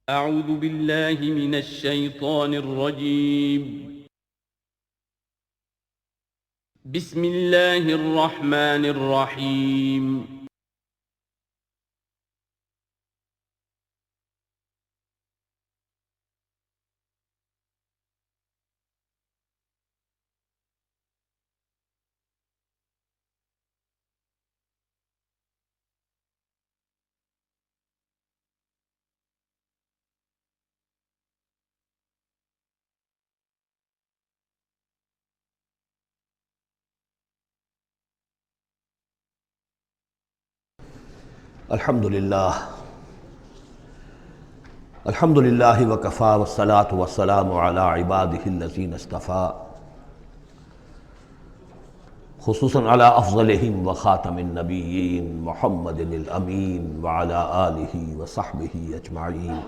أعوذ بالله من الشيطان الرجيم. بسم الله الرحمن الرحيم. الحمد للہ وکفا والصلاة والسلام علی عباده الذین اصطفى، خصوصاً علی افضلہم وخاتم النبیین محمد الامین وعلی آلہ وصحبہ اجمعین.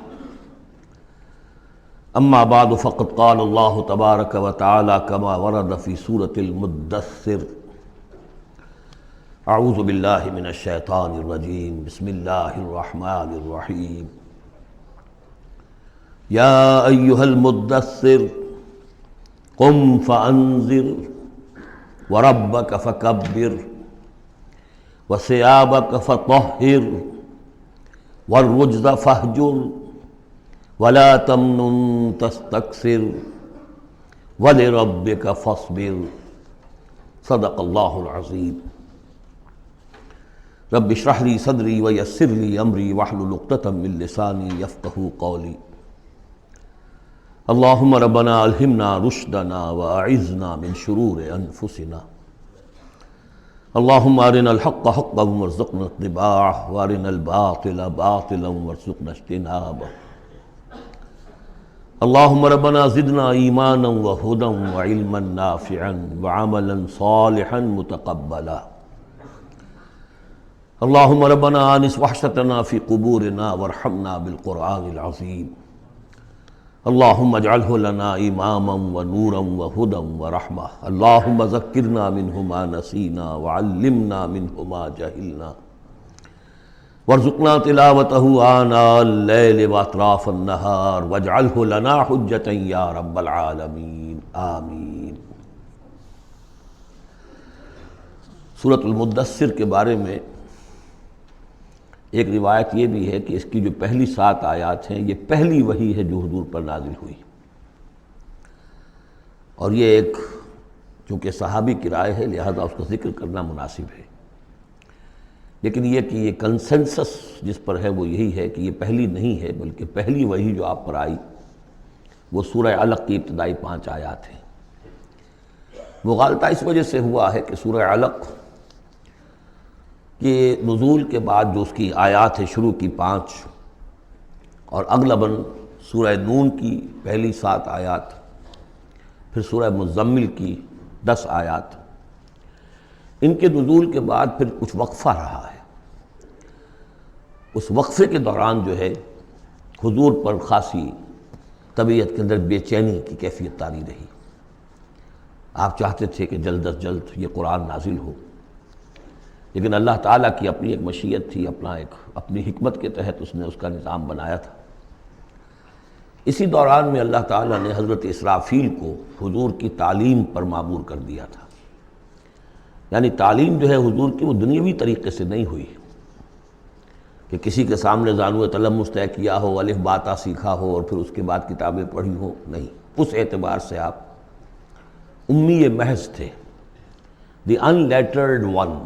اما بعد فقد قال اللہ تبارک وتعالی کما ورد فی سورة المدثر: اعوذ باللہ من الشیطان الرجیم، بسم اللہ الرحمن الرحیم. یا ایہا المدثر قم فانذر وربک فکبر وثیابک فطہر والرجز فاہجر ولا تمنن تستکثر ولربک فاصبر. صدق اللہ العظیم. رب اشرح لی صدری ویسر لی امری واحلل عقدۃ من لسانی یفقہوا قولی. اللہم ربنا الہمنا رشدنا واعذنا من شرور انفسنا. اللہم ارنا الحق حقا وارزقنا اتباعہ وارنا الباطل باطلا وارزقنا اجتنابہ. اللہم ربنا زدنا ایمانا وہدا وعلما نافعا وعملا صالحا متقبلا. اللہم ربنا آنس وحشتنا فی قبورنا وارحمنا بالقرآن العظیم. اللہم اجعلہ لنا اماما ونورا وہدا ورحمہ. اللہم ذکرنا منہ ما نسینا وعلمنا منہ ما جہلنا وارزقنا تلاوتہ آناء اللیل واطراف النہار واجعلہ لنا حجتا یا رب العالمین، آمین. سورۃ المدثر کے بارے میں ایک روایت یہ بھی ہے کہ اس کی جو پہلی 7 آیات ہیں یہ پہلی وحی ہے جو حضور پر نازل ہوئی، اور یہ ایک چونکہ صحابی کی رائے ہے لہذا اس کا ذکر کرنا مناسب ہے. لیکن یہ کہ یہ کنسنسس جس پر ہے وہ یہی ہے کہ یہ پہلی نہیں ہے، بلکہ پہلی وحی جو آپ پر آئی وہ سورہ علق کی ابتدائی 5 آیات ہیں. مغالطہ اس وجہ سے ہوا ہے کہ سورہ علق کہ نزول کے بعد جو اس کی آیات ہے شروع کی 5 اور اغلباً سورہ نون کی پہلی 7 آیات، پھر سورہ مزمل کی 10 آیات، ان کے نزول کے بعد پھر کچھ وقفہ رہا ہے. اس وقفے کے دوران جو ہے حضور پر خاصی طبیعت کے اندر بے چینی کی کیفیت طاری رہی. آپ چاہتے تھے کہ جلد از جلد یہ قرآن نازل ہو، لیکن اللہ تعالیٰ کی اپنی ایک مشیت تھی، اپنی حکمت کے تحت اس نے اس کا نظام بنایا تھا. اسی دوران میں اللہ تعالیٰ نے حضرت اسرافیل کو حضور کی تعلیم پر مامور کر دیا تھا. یعنی تعلیم جو ہے حضور کی وہ دنیاوی طریقے سے نہیں ہوئی کہ کسی کے سامنے زانو تلمس طے کیا ہو، الف باتا سیکھا ہو اور پھر اس کے بعد کتابیں پڑھی ہو، نہیں. اس اعتبار سے آپ امی محض تھے، دی ان لیٹرڈ ون.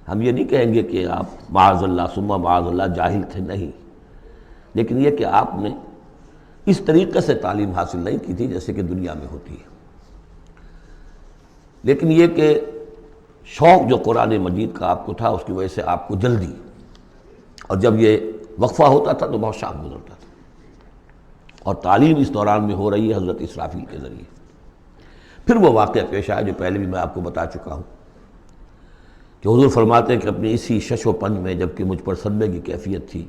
ہم یہ نہیں کہیں گے کہ آپ معاذ اللہ ثم معاذ اللہ جاہل تھے، نہیں، لیکن یہ کہ آپ نے اس طریقے سے تعلیم حاصل نہیں کی تھی جیسے کہ دنیا میں ہوتی ہے. لیکن یہ کہ شوق جو قرآن مجید کا آپ کو تھا اس کی وجہ سے آپ کو جلدی، اور جب یہ وقفہ ہوتا تھا تو بہت شاق گزرتا تھا. اور تعلیم اس دوران میں ہو رہی ہے حضرت اسرافیل کے ذریعے. پھر وہ واقعہ پیش آیا جو پہلے بھی میں آپ کو بتا چکا ہوں کہ حضور فرماتے ہیں کہ اپنی اسی شش و پن میں جب کہ مجھ پر صدمے کی کیفیت تھی،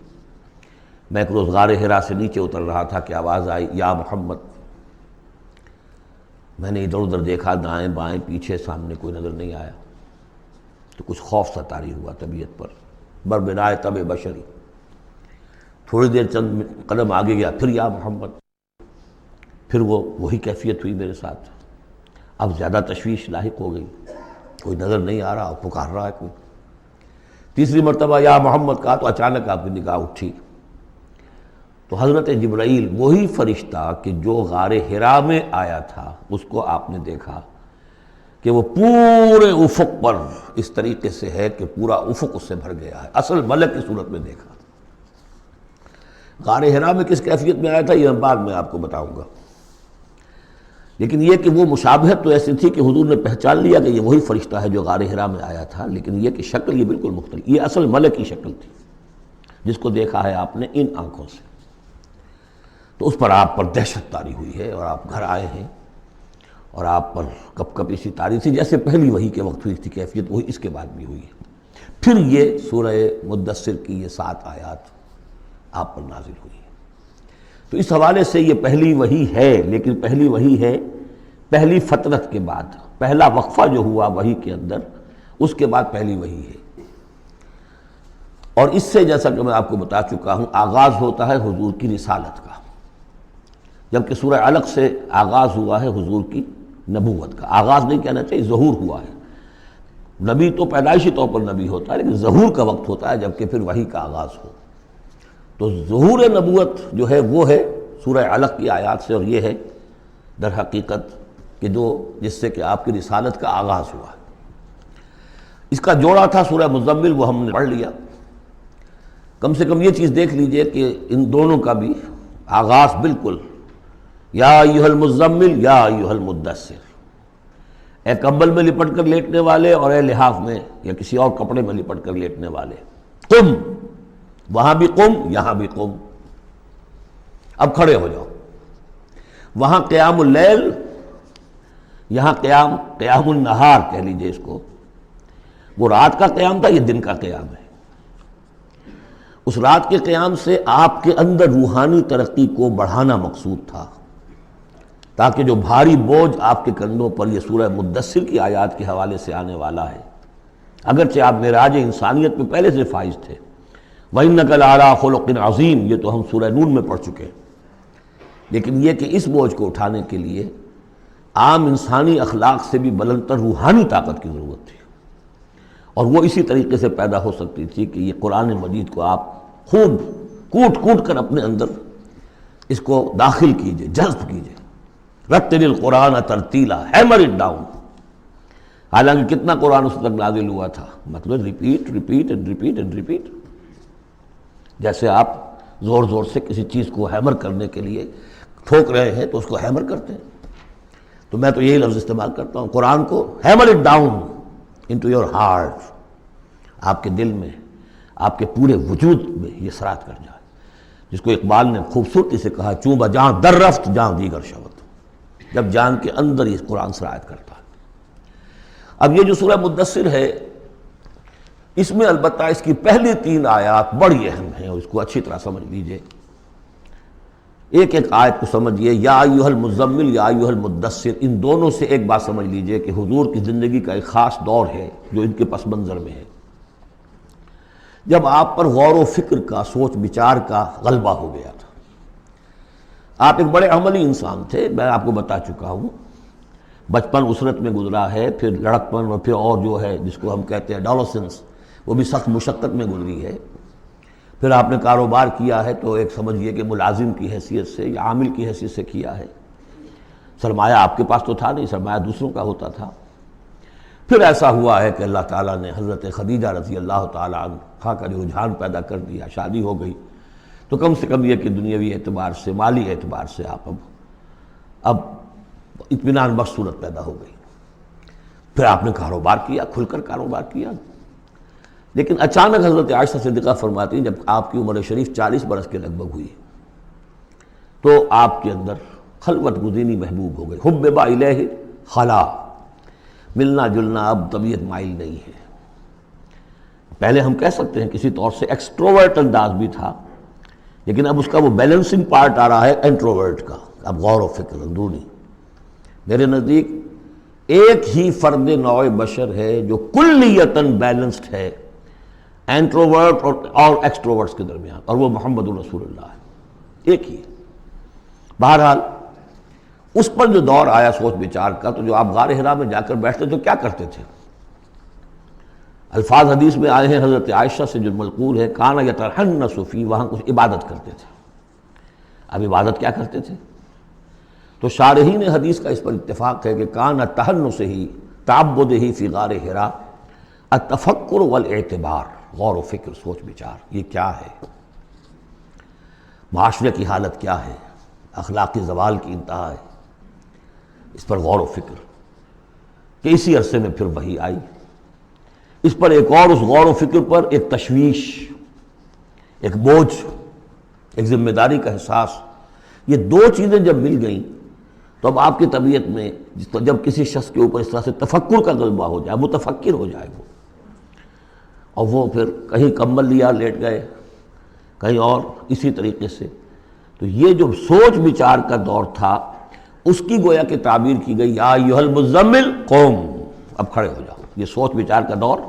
میں ایک روز غار حرا سے نیچے اتر رہا تھا کہ آواز آئی یا محمد. میں نے ادھر ادھر دیکھا، دائیں بائیں پیچھے، سامنے کوئی نظر نہیں آیا تو کچھ خوف سا طاری ہوا طبیعت پر، بربنائے طبع بشری. تھوڑی دیر چند قدم آگے گیا، پھر یا محمد، پھر وہی کیفیت ہوئی میرے ساتھ۔ اب زیادہ تشویش لاحق ہو گئی، کوئی نظر نہیں آ رہا، پکار رہا ہے کوئی۔ تیسری مرتبہ یا محمد کہا تو اچانک آپ کی نگاہ اٹھی تو حضرت جبرائیل، وہی فرشتہ کہ جو غار حرا میں آیا تھا، اس کو آپ نے دیکھا کہ وہ پورے افق پر اس طریقے سے ہے کہ پورا افق اس سے بھر گیا ہے، اصل ملک کی صورت میں دیکھا۔ غار حرا میں کس کیفیت میں آیا تھا یہ بعد میں آپ کو بتاؤں گا، لیکن یہ کہ وہ مشابہت تو ایسی تھی کہ حضور نے پہچان لیا کہ یہ وہی فرشتہ ہے جو غار حرا میں آیا تھا، لیکن یہ کہ شکل یہ بالکل مختلف، یہ اصل ملک کی شکل تھی جس کو دیکھا ہے آپ نے ان آنکھوں سے۔ تو اس پر آپ پر دہشت طاری ہوئی ہے اور آپ گھر آئے ہیں، اور آپ پر کپ کپ اسی طاری تھی جیسے پہلی وحی کے وقت ہوئی تھی کیفیت، وہی اس کے بعد بھی ہوئی ہے۔ پھر یہ سورہ مدثر کی یہ 7 آیات آپ پر نازل ہوئی ہے۔ تو اس حوالے سے یہ پہلی وحی ہے، لیکن پہلی وحی ہے پہلی فترت کے بعد، پہلا وقفہ جو ہوا وحی کے اندر، اس کے بعد پہلی وحی ہے۔ اور اس سے جیسا کہ میں آپ کو بتا چکا ہوں، آغاز ہوتا ہے حضور کی رسالت کا، جبکہ سورہ علق سے آغاز ہوا ہے حضور کی نبوت کا۔ آغاز نہیں کہنا چاہیے، ظہور ہوا ہے۔ نبی تو پیدائشی طور پر نبی ہوتا ہے، لیکن ظہور کا وقت ہوتا ہے جبکہ پھر وحی کا آغاز ہو۔ تو ظہور نبوت جو ہے وہ ہے سورہ علق کی آیات سے، اور یہ ہے در حقیقت کہ جس سے کہ آپ کی رسالت کا آغاز ہوا ہے۔ اس کا جوڑا تھا سورہ مزمل، وہ ہم نے پڑھ لیا۔ کم سے کم یہ چیز دیکھ لیجئے کہ ان دونوں کا بھی آغاز بالکل یا ایھا المزمل یا ایھا المدثر، اے کمبل میں لپٹ کر لیٹنے والے اور اے لحاف میں یا کسی اور کپڑے میں لپٹ کر لیٹنے والے، قم، وہاں بھی قم، یہاں بھی قم، اب کھڑے ہو جاؤ۔ وہاں قیام اللیل، یہاں قیام النہار کہہ لیجئے اس کو، وہ رات کا قیام تھا، یہ دن کا قیام ہے۔ اس رات کے قیام سے آپ کے اندر روحانی ترقی کو بڑھانا مقصود تھا، تاکہ جو بھاری بوجھ آپ کے کندھوں پر یہ سورہ مدثر کی آیات کے حوالے سے آنے والا ہے، اگرچہ آپ معراج انسانیت میں پہلے سے فائز تھے، وَإِنَّكَ لَعَلَىٰ خُلُقٍ عَظِيمٍ، یہ تو ہم سورہ نون میں پڑھ چکے ہیں، لیکن یہ کہ اس بوجھ کو اٹھانے کے لیے عام انسانی اخلاق سے بھی بلندتر روحانی طاقت کی ضرورت تھی، اور وہ اسی طریقے سے پیدا ہو سکتی تھی کہ یہ قرآن مجید کو آپ خود کوٹ کوٹ کر اپنے اندر اس کو داخل کیجئے، جذب کیجئے۔ رتل القرآن ترتیلا، ہیمر اٹ ڈاؤن۔ حالانکہ کتنا قرآن اس تک نازل ہوا تھا، مطلب repeat repeat and repeat and repeat, جیسے آپ زور زور سے کسی چیز کو ہیمر کرنے کے لیے ٹھوک رہے ہیں تو اس کو ہیمر کرتے ہیں۔ تو میں تو یہی لفظ استعمال کرتا ہوں، قرآن کو hammer it down into your heart, آپ کے دل میں، آپ کے پورے وجود میں یہ سرات کر جائے، جس کو اقبال نے خوبصورتی سے کہا، چوں بجاں در رفت جاں دیگر شود، جب جان کے اندر یہ قرآن سرایت کرتا ہے۔ اب یہ جو سورہ مدثر ہے، اس میں البتہ اس کی پہلی 3 آیات بڑی اہم ہیں، اور اس کو اچھی طرح سمجھ لیجئے، ایک ایک آیت کو سمجھیے، یا ایھا المزمل یا ایھا المدثر، ان دونوں سے ایک بات سمجھ لیجئے کہ حضور کی زندگی کا ایک خاص دور ہے جو ان کے پس منظر میں ہے، جب آپ پر غور و فکر کا، سوچ بچار کا غلبہ ہو گیا تھا۔ آپ ایک بڑے عملی انسان تھے، میں آپ کو بتا چکا ہوں، بچپن اسرت میں گزرا ہے، پھر لڑکپن، اور پھر اور جو ہے جس کو ہم کہتے ہیں ڈالوسنس، وہ بھی سخت مشقت میں گزری ہے۔ پھر آپ نے کاروبار کیا ہے تو ایک سمجھیے کہ ملازم کی حیثیت سے یا عامل کی حیثیت سے کیا ہے، سرمایہ آپ کے پاس تو تھا نہیں، سرمایہ دوسروں کا ہوتا تھا۔ پھر ایسا ہوا ہے کہ اللہ تعالیٰ نے حضرت خدیجہ رضی اللہ تعالیٰ عنہا کا جو رجحان پیدا کر دیا، شادی ہو گئی، تو کم سے کم یہ کہ دنیاوی اعتبار سے، مالی اعتبار سے آپ اب اطمینان بخش صورت پیدا ہو گئی۔ پھر آپ نے کاروبار کیا، کھل کر کاروبار کیا، لیکن اچانک حضرت عائشہ صدیقہ فرماتی ہیں جب آپ کی عمر شریف 40 برس کے لگ بھگ ہوئی تو آپ کے اندر خلوت گزینی محبوب ہو گئی، حبب الیہ خلا، ملنا جلنا اب طبیعت مائل نہیں ہے۔ پہلے ہم کہہ سکتے ہیں کسی طور سے ایکسٹروورٹ انداز بھی تھا، لیکن اب اس کا وہ بیلنسنگ پارٹ آ رہا ہے انٹروورٹ کا، اب غور و فکر اندرونی۔ میرے نزدیک ایک ہی فرد نوع بشر ہے جو کلیتاً بیلنسڈ ہے، انٹروورٹ اور ایکسٹروورٹس کے درمیان، اور وہ محمد الرسول اللہ ہے، ایک ہی ہے۔ بہرحال اس پر جو دور آیا سوچ بچار کا، تو جو آپ غار حرا میں جا کر بیٹھتے تو کیا کرتے تھے؟ الفاظ حدیث میں آئے ہیں، حضرت عائشہ سے جو منقول ہے، کانا یتحنس فی، وہاں کچھ عبادت کرتے تھے۔ اب عبادت کیا کرتے تھے؟ تو شارحین حدیث کا اس پر اتفاق ہے کہ کانا تحنس ہی تعبد ہی فی غار حرا التفکر والاعتبار، غور و فکر، سوچ بچار، یہ کیا ہے، معاشرے کی حالت کیا ہے، اخلاقی زوال کی انتہا ہے، اس پر غور و فکر، کہ اسی عرصے میں پھر وحی آئی۔ اس پر ایک اور، اس غور و فکر پر ایک تشویش، ایک بوجھ، ایک ذمہ داری کا احساس، یہ دو چیزیں جب مل گئیں تو اب آپ کی طبیعت میں جب کسی شخص کے اوپر اس طرح سے تفکر کا غلبہ ہو جائے، متفکر ہو جائے وہ، اور وہ پھر کہیں کمبل لیا لیٹ گئے، کہیں اور اسی طریقے سے، تو یہ جو سوچ بچار کا دور تھا اس کی گویا کہ تعبیر کی گئی، یا ایھا المزمل قوم، اب کھڑے ہو جاؤ۔ یہ سوچ بچار کا دور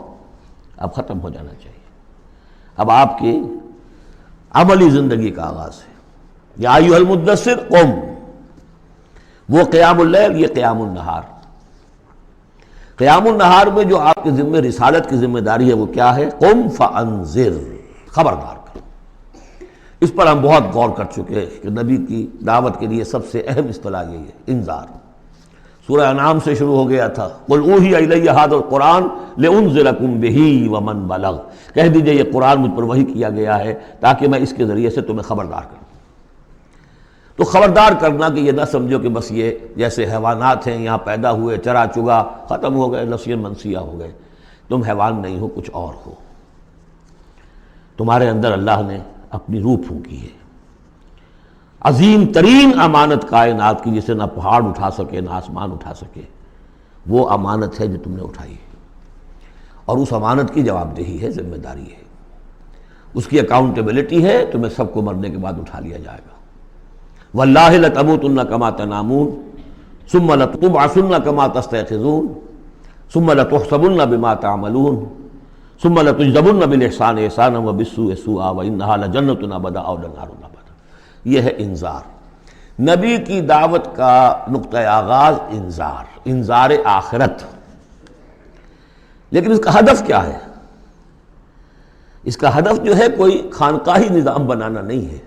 اب ختم ہو جانا چاہیے، اب آپ کی عملی زندگی کا آغاز ہے۔ یا ایھا المدثر قم، وہ قیام اللیل، یہ قیام النہار۔ قیام النہار میں جو آپ کے ذمہ رسالت کی ذمہ داری ہے وہ کیا ہے؟ قم فانذر، خبردار کرو۔ اس پر ہم بہت غور کر چکے ہیں کہ نبی کی دعوت کے لیے سب سے اہم اصطلاح یہی ہے، انذار۔ سورہ انعام سے شروع ہو گیا تھا، قل اوحی الی ھذا القرآن لانذرکم بہ ومن بلغ، کہہ دیجئے یہ قرآن مجھ پر وحی کیا گیا ہے تاکہ میں اس کے ذریعے سے تمہیں خبردار کروں۔ تو خبردار کرنا کہ یہ نہ سمجھو کہ بس یہ جیسے حیوانات ہیں، یہاں پیدا ہوئے، چرا چگا، ختم ہو گئے، نسیاں منسیہ ہو گئے، تم حیوان نہیں ہو، کچھ اور ہو، تمہارے اندر اللہ نے اپنی روح پھونکی ہے، عظیم ترین امانت کائنات کی، جسے نہ پہاڑ اٹھا سکے نہ آسمان اٹھا سکے، وہ امانت ہے جو تم نے اٹھائی ہے، اور اس امانت کی جواب دہی ہے، ذمہ داری ہے، اس کی اکاؤنٹیبلٹی ہے، تمہیں سب کو مرنے کے بعد اٹھا لیا جائے گا۔ واللہ لتموتن کما تنامون ثم لتبعثن کما تستيقظون ثم لتحسبن بما تعملون ثم لتجزون بالاحسان احسانا وبالسوء سوءا وانها لجنة ابدا او نار ابدا۔ یہ ہے انذار، نبی کی دعوت کا نقطۂ آغاز انذار آخرت۔ لیکن اس کا ہدف کیا ہے؟ اس کا ہدف جو ہے کوئی خانقاہی نظام بنانا نہیں ہے،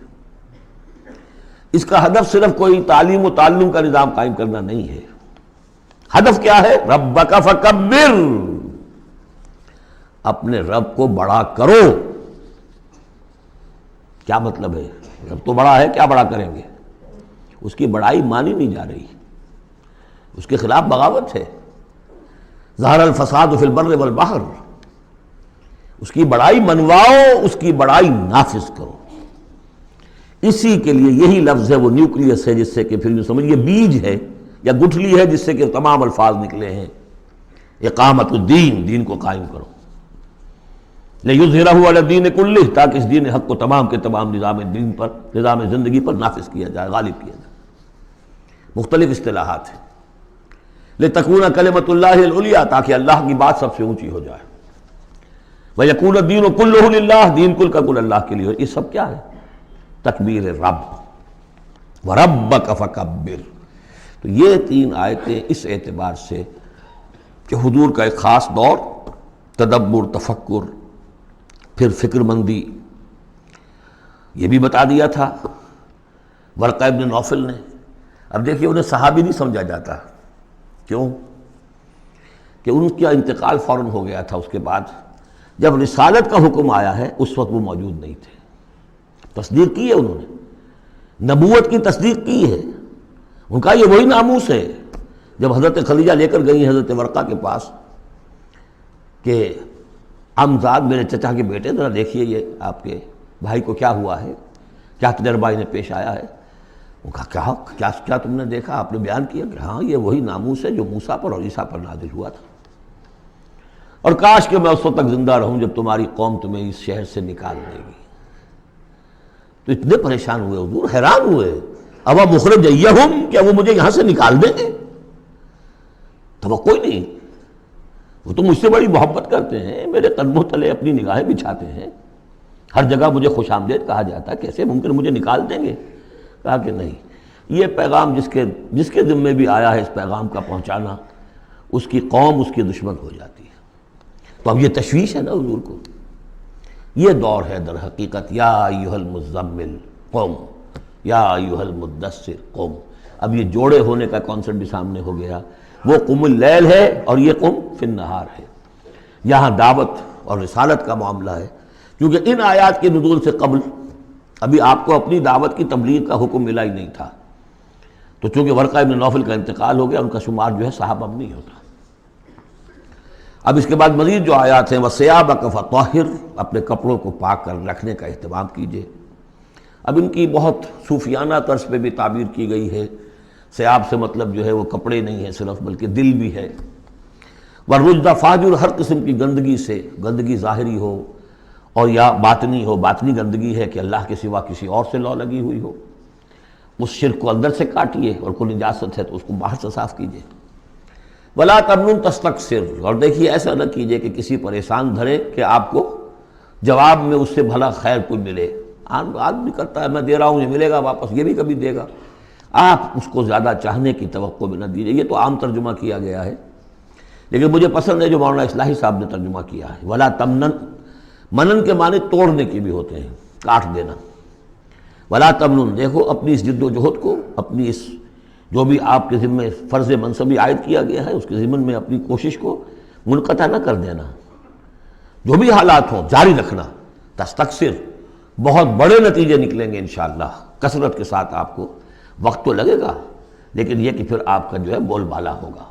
اس کا ہدف صرف کوئی تعلیم و تعلم کا نظام قائم کرنا نہیں ہے۔ ہدف کیا ہے؟ ربک فکبر، اپنے رب کو بڑا کرو۔ کیا مطلب ہے؟ رب تو بڑا ہے، کیا بڑا کریں گے؟ اس کی بڑائی مانی نہیں جا رہی، اس کے خلاف بغاوت ہے۔ ظہر الفساد فی البر والبحر، اس کی بڑائی منواؤ، اس کی بڑائی نافذ کرو۔ اسی کے لیے یہی لفظ ہے، وہ نیوکلیس ہے، جس سے کہ پھر یوں سمجھیے بیج ہے یا گٹھلی ہے جس سے کہ تمام الفاظ نکلے ہیں۔ اقامت الدین، دین کو قائم کرو، لِیُظْہِرَہُ عَلَى الدِّینِ کُلِّہ، تاکہ اس دین حق کو تمام کے تمام نظام دین پر، نظام زندگی پر نافذ کیا جائے، غالب کیا جائے۔ مختلف اصطلاحات ہیں۔ لِتَکُونَ کلمۃ اللہ العلیٰ، تاکہ اللہ کی بات سب سے اونچی ہو جائے۔ وَیَکُونَ الدِّینُ کُلُّہُ لِلَّہ، دین کل کا کل اللہ کے لیے۔ یہ سب کیا ہے؟ تکبیر رب، وَرَبَّکَ فَکَبِّر۔ تو یہ تین آیتیں اس اعتبار سے کہ حضور کا ایک خاص دور، تدبر، تفکر، پھر فکر مندی، یہ بھی بتا دیا تھا ورقہ ابن نوفل نے۔ اب دیکھیے انہیں صحابی نہیں سمجھا جاتا، کیوں؟ کہ ان کا انتقال فوراً ہو گیا تھا۔ اس کے بعد جب رسالت کا حکم آیا ہے اس وقت وہ موجود نہیں تھے۔ تصدیق کی ہے انہوں نے، نبوت کی تصدیق کی ہے، ان کا یہ وہی ناموس ہے۔ جب حضرت خدیجہ لے کر گئی حضرت ورقہ کے پاس کہ عمزاد میرے چچا کے بیٹے، ذرا دیکھیے یہ آپ کے بھائی کو کیا ہوا ہے، کیا تجربہ انہیں پیش آیا ہے، وہ کہا کیا تم نے دیکھا؟ آپ نے بیان کیا کہ ہاں یہ وہی ناموس ہے جو موسیٰ پر اور عیسیٰ پر نازل ہوا تھا، اور کاش کہ میں اس وقت تک زندہ رہوں جب تمہاری قوم تمہیں اس شہر سے نکال دے گی۔ تو اتنے پریشان ہوئے حضور، حیران ہوئے، اب مخرجیہم، کیا وہ مجھے یہاں سے نکال دیں گے؟ توقع ہی نہیں۔ وہ تو مجھ سے بڑی محبت کرتے ہیں، میرے قدموں تلے اپنی نگاہیں بچھاتے ہیں، ہر جگہ مجھے خوش آمدید کہا جاتا ہے، کیسے ممکن مجھے نکال دیں گے؟ کہا کہ نہیں، یہ پیغام جس کے ذمے بھی آیا ہے اس پیغام کا پہنچانا، اس کی قوم اس کی دشمن ہو جاتی ہے۔ تو اب یہ تشویش ہے نا حضور کو۔ یہ دور ہے در حقیقت یا ایھا المزمل قم یا ایھا المدثر قم۔ اب یہ جوڑے ہونے کا کانسیپٹ بھی سامنے ہو گیا، وہ قم اللیل ہے اور یہ قم فی النہار ہے۔ یہاں دعوت اور رسالت کا معاملہ ہے، کیونکہ ان آیات کے نزول سے قبل ابھی آپ کو اپنی دعوت کی تبلیغ کا حکم ملا ہی نہیں تھا، تو چونکہ ورقہ ابن نوفل کا انتقال ہو گیا، ان کا شمار جو ہے صحابہ میں نہیں ہوتا۔ اب اس کے بعد مزید جو آیات ہیں وَثِيَابَكَ فَطَهِّرْ، اپنے کپڑوں کو پاک کر رکھنے کا اہتمام کیجیے۔ اب ان کی بہت صوفیانہ طرز پہ بھی تعبیر کی گئی ہے، ثیاب سے مطلب جو ہے وہ کپڑے نہیں ہیں صرف، بلکہ دل بھی ہے۔ وَالرُّجْزَ فَاجُر، ہر قسم کی گندگی سے، گندگی ظاہری ہو اور یا باطنی ہو، باطنی گندگی ہے کہ اللہ کے سوا کسی اور سے لو لگی ہوئی ہو، اس شرک کو اندر سے کاٹیے، اور کوئی نجاست ہے تو اس کو باہر سے صاف کیجیے۔ وَلَا تَمْنُنْ تَسْتَكْثِرْ، اور دیکھیے ایسا نہ کیجیے کہ کسی پر احسان دھرے کہ آپ کو جواب میں اس سے بھلا خیر کوئی ملے۔ آدمی کرتا ہے میں دے رہا ہوں یہ ملے گا واپس، یہ بھی کبھی دے گا، آپ اس کو زیادہ چاہنے کی توقع بھی نہ دیجیے۔ یہ تو عام ترجمہ کیا گیا ہے، لیکن مجھے پسند ہے جو مولانا اصلاحی صاحب نے ترجمہ کیا ہے، وَلَا تَمْنَنْ، منن کے معنی توڑنے کے بھی ہوتے ہیں، کاٹ دینا۔ وَلَا تَمْنُنْ، دیکھو اپنی اس جد و جہد کو، اپنی اس جو بھی آپ کے ذمے فرض منصبی عائد کیا گیا ہے اس کے ضمن میں اپنی کوشش کو منقطع نہ کر دینا، جو بھی حالات ہوں جاری رکھنا۔ تستکثر، بہت بڑے نتیجے نکلیں گے انشاءاللہ، کثرت کے ساتھ آپ کو وقت تو لگے گا، لیکن یہ کہ پھر آپ کا جو ہے بول بالا ہوگا۔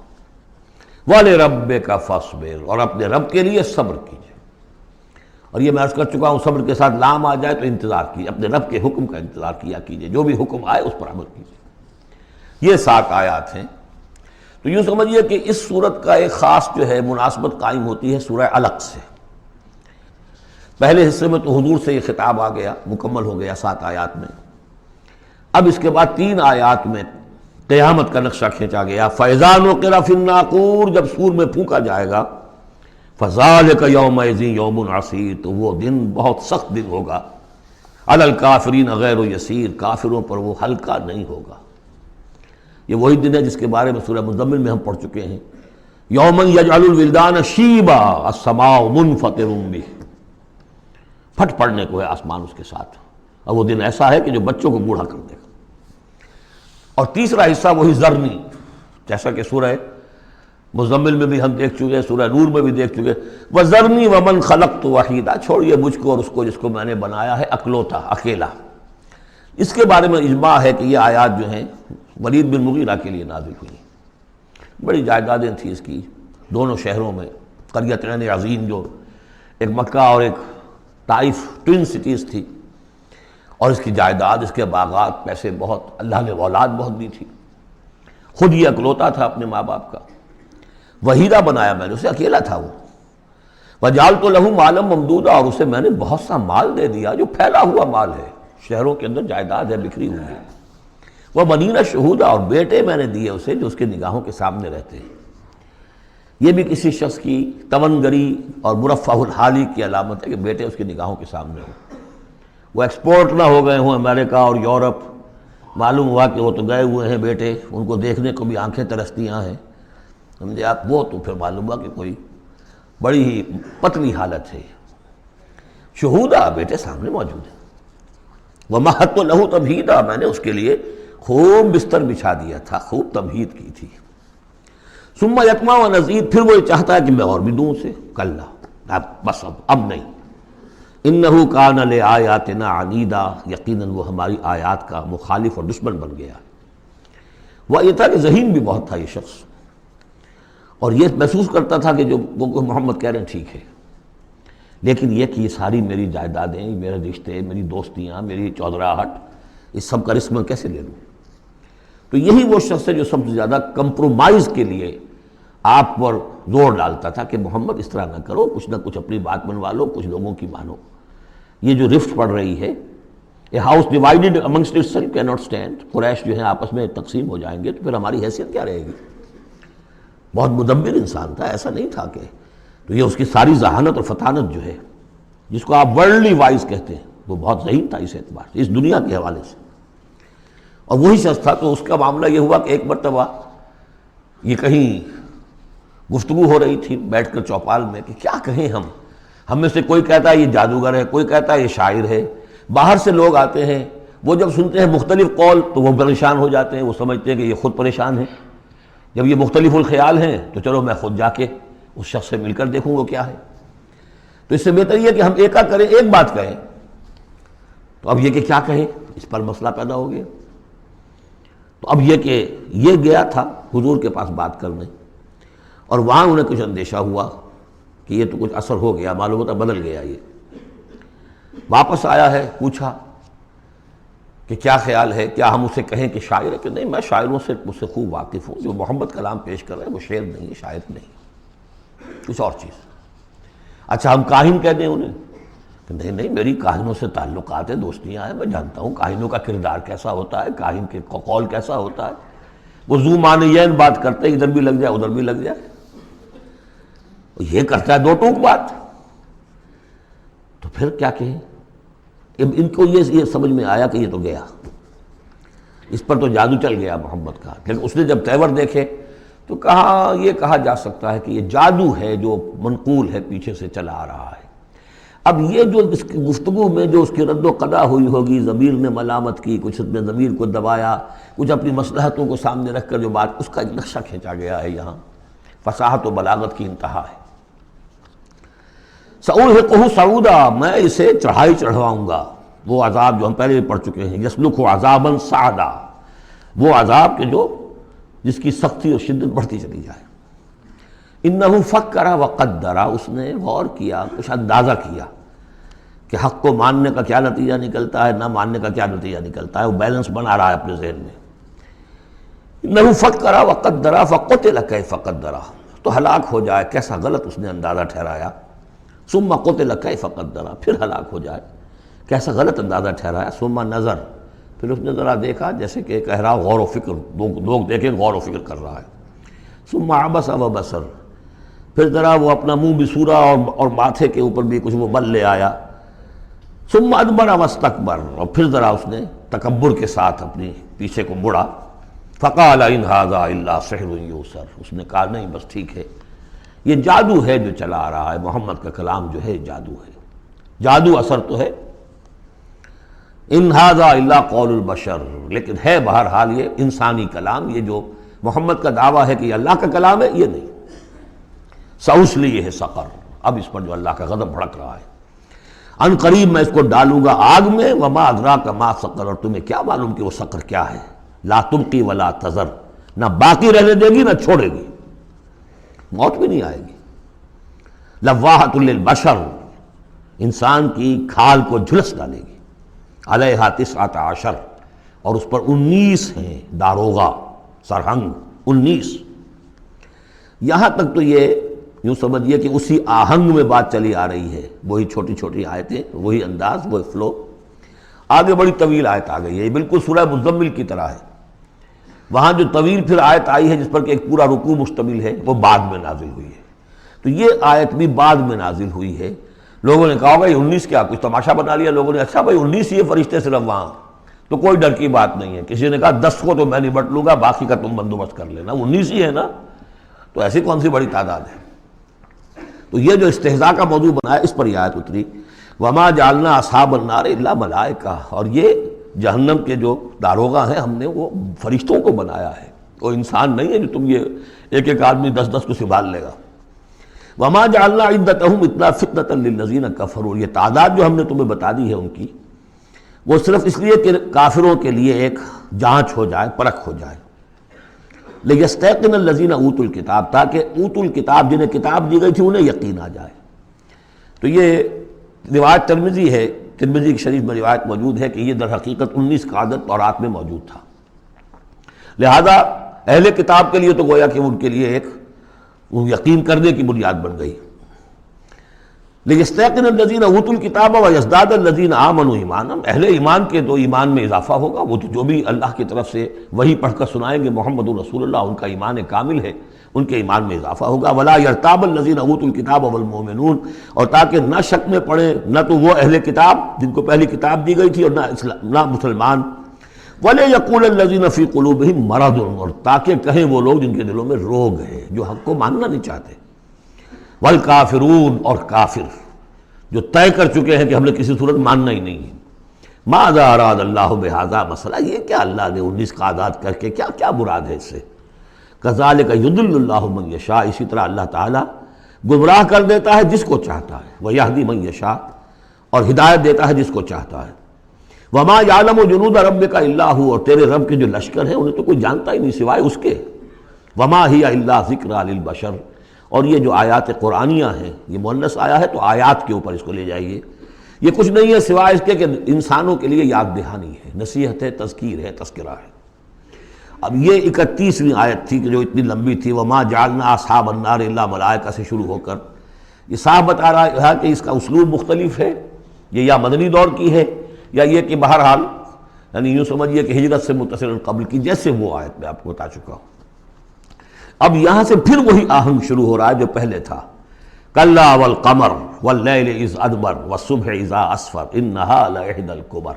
وَلِرَبِّكَ فَاصْبِرْ، اور اپنے رب کے لیے صبر کیجیے۔ اور یہ میں عرض کر چکا ہوں، صبر کے ساتھ لام آ جائے تو انتظار کیجیے، اپنے رب کے حکم کا انتظار کیا کیجیے، جو بھی حکم آئے اس پر عمل کیجیے۔ یہ 7 آیات ہیں۔ تو یوں سمجھیے کہ اس صورت کا ایک خاص جو ہے مناسبت قائم ہوتی ہے سورہ علق سے۔ پہلے حصے میں تو حضور سے یہ خطاب آ گیا، مکمل ہو گیا 7 آیات میں۔ اب اس کے بعد 3 آیات میں قیامت کا نقشہ کھینچا گیا۔ فَإِذَا نُقِرَ فِي النَّاقُورِ، جب سور میں پھونکا جائے گا، فَذَلِكَ يَوْمَئِذٍ يَوْمٌ عَسِيرٌ، تو وہ دن بہت سخت دن ہوگا۔ عَلَى الْكَافِرِينَ غَيْرُ يَسِيرٌ، کافروں پر وہ ہلکا نہیں ہوگا۔ یہ وہی دن ہے جس کے بارے میں سورہ مزمل میں ہم پڑھ چکے ہیں، یومن یجعل الولدان شیبا السماء منفطر بہ، پھٹ پڑنے کو ہے آسمان اس کے ساتھ، اور وہ دن ایسا ہے کہ جو بچوں کو بوڑھا کر دے گا۔ اور تیسرا حصہ وہی ذرنی، جیسا کہ سورہ مزمل میں بھی ہم دیکھ چکے، سورہ نور میں بھی دیکھ چکے، وَذَرْنِي وَمَنْ خَلَقْتُ وَحِيدًا، چھوڑیے مجھ کو اور اس کو جس کو میں نے بنایا ہے اکلوتا، اکیلا۔ اس کے بارے میں اجماع ہے کہ یہ آیات جو ہیں ولید بن مغیرہ کے لیے نازل ہوئی۔ بڑی جائیدادیں تھیں اس کی دونوں شہروں میں، قریتین عظیم جو ایک مکہ اور ایک طائف، ٹوین سٹیز تھی، اور اس کی جائیداد، اس کے باغات، پیسے بہت، اللہ نے اولاد بہت دی تھی۔ خود یہ اکلوتا تھا اپنے ماں باپ کا، وحیدہ بنایا میں نے اسے، اکیلا تھا وہ۔ وَجَعَلْتُ لَهُ مَالًا مَمْدُودًا، اور اسے میں نے بہت سا مال دے دیا جو پھیلا ہوا مال ہے، شہروں کے اندر جائیداد ہے بکھری ہوئی ہے۔ وَبَنِينَ شُهُودًا، اور بیٹے میں نے دیے اسے جو اس کے نگاہوں کے سامنے رہتے ہیں۔ یہ بھی کسی شخص کی توانگری اور مرفہ الحالی کی علامت ہے کہ بیٹے اس کی نگاہوں کے سامنے ہوں، وہ ایکسپورٹ نہ ہو گئے ہوں امریکہ اور یورپ، معلوم ہوا کہ وہ تو گئے ہوئے ہیں بیٹے، ان کو دیکھنے کو بھی آنکھیں ترستیاں ہیں، سمجھے آپ، وہ تو پھر معلوم ہوا کہ کوئی بڑی ہی پتلی حالت ہے۔ شہودہ، بیٹے سامنے موجود ہیں۔ وَمَهَّدتُّ لَهُ تَمْهِيدًا، میں نے اس کے لیے خوب بستر بچھا دیا تھا، خوب تمہید کی تھی۔ ثُمَّ يَطْمَعُ أَنْ أَزِيدَ، پھر وہ چاہتا ہے کہ میں اور بھی دوں اسے، کلا، بس اب نہیں۔ إِنَّهُ كَانَ لِآيَاتِنَا عَنِيدًا، یقیناً وہ ہماری آیات کا مخالف اور دشمن بن گیا۔ وہ یہ تھا کہ ذہین بھی بہت تھا یہ شخص، اور یہ محسوس کرتا تھا کہ جو وہ محمد کہہ رہے ہیں ٹھیک ہے، لیکن یہ کہ یہ ساری میری جائیدادیں، میرے رشتے، میری دوستیاں، میری چودراہٹ، اس سب کا رسک میں کیسے لے لوں؟ تو یہی وہ شخص ہے جو سب سے زیادہ کمپرومائز کے لیے آپ پر زور ڈالتا تھا کہ محمد اس طرح نہ کرو، کچھ نہ کچھ اپنی بات منوا لو، کچھ لوگوں کی مانو۔ یہ جو رفٹ پڑ رہی ہے، a house divided amongst itself can not stand, Quraysh جو ہیں آپس میں تقسیم ہو جائیں گے تو پھر ہماری حیثیت کیا رہے گی؟ بہت مدبر انسان تھا، ایسا نہیں تھا کہ تو یہ اس کی ساری ذہانت اور فطانت جو ہے، جس کو آپ ورلڈلی وائز کہتے ہیں، وہ بہت ذہین تھا اس اعتبار سے، اس دنیا کے حوالے سے۔ اور وہی شخص تھا، تو اس کا معاملہ یہ ہوا کہ ایک مرتبہ یہ کہیں گفتگو ہو رہی تھی بیٹھ کر چوپال میں کہ کیا کہیں ہم میں سے کوئی کہتا ہے یہ جادوگر ہے، کوئی کہتا ہے یہ شاعر ہے، باہر سے لوگ آتے ہیں، وہ جب سنتے ہیں مختلف قول تو وہ پریشان ہو جاتے ہیں، وہ سمجھتے ہیں کہ یہ خود پریشان ہیں، جب یہ مختلف الخیال ہیں تو چلو میں خود جا کے اس شخص سے مل کر دیکھوں وہ کیا ہے۔ تو اس سے بہتر یہ کہ ہم ایکا کریں، ایک بات کہیں۔ تو اب یہ کہ کیا کہیں، اس پر مسئلہ پیدا ہو گیا۔ تو اب یہ کہ یہ گیا تھا حضور کے پاس بات کرنے، اور وہاں انہیں کچھ اندیشہ ہوا کہ یہ تو کچھ اثر ہو گیا، معلوم ہوتا بدل گیا۔ یہ واپس آیا ہے، پوچھا کہ کیا خیال ہے، کیا ہم اسے کہیں کہ شاعر ہے؟ کہ نہیں، میں شاعروں سے مجھ سے خوب واقف ہوں، جو محمد کلام پیش کر رہے ہیں وہ شعر نہیں ہے، شاعر نہیں، کچھ اور چیز۔ اچھا ہم کاہن کہہ دیں انہیں؟ کہ نہیں نہیں، میری کاہنوں سے تعلقات ہیں، دوستیاں ہیں، میں جانتا ہوں کاہنوں کا کردار کیسا ہوتا ہے، کاہن کے قول کیسا ہوتا ہے، وہ ذو معنیین بات کرتے ہیں، ادھر بھی لگ جائے ادھر بھی لگ جائے، یہ کرتا ہے دو ٹوک بات۔ تو پھر کیا کہیں؟ ان کو یہ سمجھ میں آیا کہ یہ تو گیا، اس پر تو جادو چل گیا محمد کا۔ لیکن اس نے جب تیور دیکھے تو کہا یہ کہا جا سکتا ہے کہ یہ جادو ہے جو منقول ہے، پیچھے سے چلا آ رہا ہے۔ اب یہ جو اس کی گفتگو میں جو اس کی رد و قدا ہوئی ہوگی، ضمیر نے ملامت کی، کچھ اس میں ضمیر کو دبایا، کچھ اپنی مصلحتوں کو سامنے رکھ کر جو بات، اس کا ایک نقشہ کھینچا گیا ہے یہاں، فصاحت و بلاغت کی انتہا ہے۔ سأرهقه صعودا، میں اسے چڑھائی چڑھواؤں گا، وہ عذاب جو ہم پہلے بھی پڑھ چکے ہیں، یسلکہ عذابا صعدا، وہ عذاب کے جو جس کی سختی اور شدت بڑھتی چلی جائے۔ انہ فکر وقدر، اس نے غور کیا، کچھ اندازہ کیا کہ حق کو ماننے کا کیا نتیجہ نکلتا ہے، نہ ماننے کا کیا نتیجہ نکلتا ہے، وہ بیلنس بنا رہا ہے اپنے ذہن میں۔ انہ فکر وقدر فقتل کیف قدر، تو ہلاک ہو جائے، کیسا غلط اس نے اندازہ ٹھہرایا۔ ثم قتل کیف قدر، پھر ہلاک ہو جائے، کیسا غلط اندازہ ٹھہرایا۔ ثم نظر، پھر اس نے ذرا دیکھا، جیسے کہ کہہ رہا غور و فکر، لوگ دیکھیں غور و فکر کر رہا ہے۔ ثم عبس وبصر، پھر ذرا وہ اپنا منہ بسورا اور ماتھے کے اوپر بھی کچھ وہ بل لے آیا۔ ثم ادبر واستکبر، اور پھر ذرا اس نے تکبر کے ساتھ اپنی پیچھے کو مڑا۔ فقال ان ھذا الا سحر یؤثر، اس نے کہا نہیں بس ٹھیک ہے، یہ جادو ہے جو چلا آ رہا ہے، محمد کا کلام جو ہے جادو ہے، جادو اثر تو ہے۔ ان ھذا الا قول البشر، لیکن ہے بہرحال یہ انسانی کلام، یہ جو محمد کا دعویٰ ہے کہ یہ اللہ کا کلام ہے، یہ نہیں۔ سأصلیہ سقر، اب اس پر جو اللہ کا غضب بھڑک رہا ہے، ان قریب میں اس کو ڈالوں گا آگ میں۔ وما ادراک ما سقر، اور تمہیں کیا معلوم کہ وہ سقر کیا ہے۔ لا تبقی ولا تذر، نہ باقی رہنے دے گی نہ چھوڑے گی، موت بھی نہیں آئے گی۔ لواحۃ للبشر، انسان کی کھال کو جھلس ڈالے گی۔ علیہا 19، اور اس پر 19 ہیں داروغہ، سرہنگ 19۔ یہاں تک تو یہ یوں سمجھیے کہ اسی آہنگ میں بات چلی آ رہی ہے، وہی چھوٹی چھوٹی آیتیں، وہی انداز، وہی فلو۔ آگے بڑی طویل آیت آ گئی ہے، یہ بالکل سورہ مزمل کی طرح ہے۔ وہاں جو طویل پھر آیت آئی ہے جس پر کہ ایک پورا رکوع مشتمل ہے، وہ بعد میں نازل ہوئی ہے۔ تو یہ آیت بھی بعد میں نازل ہوئی ہے۔ لوگوں نے کہا ہوگا یہ 19 کیا، کچھ تماشا بنا لیا لوگوں نے، اچھا بھائی 19 ہی فرشتے صرف وہاں، تو کوئی ڈر کی بات نہیں ہے۔ کسی نے کہا 10 کو تو میں نبٹ لوں گا، باقی کا تم بندوبست کر لینا، 19 ہی ہے نا، تو ایسی کون سی بڑی تعداد ہے۔ تو یہ جو استہزاء کا موضوع بنایا، اس پر یہ آیت اتری۔ وما جعلنا اصحاب النار الا ملائکہ، اور یہ جہنم کے جو داروغہ ہیں ہم نے وہ فرشتوں کو بنایا ہے، وہ انسان نہیں ہے جو تم یہ ایک ایک آدمی 10 کو سنبھال لے گا۔ وما جعلنا عدتهم الا فتنة للذین کفروا، یہ تعداد جو ہم نے تمہیں بتا دی ہے ان کی، وہ صرف اس لیے کہ کافروں کے لیے ایک جانچ ہو جائے، پرکھ ہو جائے۔ لیستیقن الذین اوتوا الکتاب، تاکہ اوتوا الکتاب جنہیں کتاب دی گئی تھی انہیں یقین آ جائے۔ تو یہ روایت ترمذی ہے، ترمذی شریف میں روایت موجود ہے کہ یہ در حقیقت 19 کا عدد تورات میں موجود تھا، لہذا اہل کتاب کے لیے تو گویا کہ ان کے لیے ایک وہ یقین کرنے کی بنیاد بن گئی۔ لیستيقن الذین اوتوا الکتاب ویزداد الذین آمنوا ایمانا، اہل ایمان کے تو ایمان میں اضافہ ہوگا، وہ تو جو بھی اللہ کی طرف سے وہی پڑھ کر سنائیں گے محمد رسول اللہ، ان کا ایمان کامل ہے، ان کے ایمان میں اضافہ ہوگا۔ ولا یرتاب الذین اوتوا الکتاب والمؤمنون، اور تاکہ نہ شک میں پڑے نہ تو وہ اہل کتاب جن کو پہلی کتاب دی گئی تھی اور نہ مسلمان، وَلَيَقُولَ الَّذِينَ فِي قُلُوبِهِم مَرَضٌ، اور تاکہ کہیں وہ لوگ جن کے دلوں میں روگ ہے، جو حق کو ماننا نہیں چاہتے، والکافرون، اور کافر جو طے کر چکے ہیں کہ ہم نے کسی صورت ماننا ہی نہیں ہے۔ ماذا اراد اللہ بہذا، مسئلہ یہ کیا اللہ نے 19 کا اعداد کر کے کیا مراد ہے اس سے؟ کذالک یضل اللہ من یشاء، اسی طرح اللہ تعالیٰ گمراہ کر دیتا ہے جس کو چاہتا ہے، ویہدی من یشاء، اور ہدایت دیتا ہے جس کو چاہتا ہے۔ وما یعلم جنود ربک الا ھو، اور تیرے رب کے جو لشکر ہیں انہیں تو کوئی جانتا ہی نہیں سوائے اس کے۔ وما ہی الا ذکریٰ للبشر، اور یہ جو آیات قرآنیہ ہیں، یہ مؤنث آیا ہے تو آیات کے اوپر اس کو لے جائیے، یہ کچھ نہیں ہے سوائے اس کے کہ انسانوں کے لیے یاد دہانی ہے، نصیحت ہے، تذکیر ہے، تذکرہ ہے۔ اب یہ 31ویں آیت تھی کہ جو اتنی لمبی تھی، وما جعلنا اصحاب النار الا ملائکہ سے شروع ہو کر یہ صاف بتا رہا ہے کہ اس کا اسلوب مختلف ہے، یہ یا مدنی دور کی ہے یا یہ کہ بہرحال یعنی یوں سمجھیے کہ ہجرت سے متصل قبل کی، جیسے وہ آیت میں آپ کو بتا چکا ہوں۔ اب یہاں سے پھر وہی آہنگ شروع ہو رہا ہے جو پہلے تھا، کلا والقمر واللیل اذ ادبر والصبح اذا اسفر انہا لإحدی الکبر،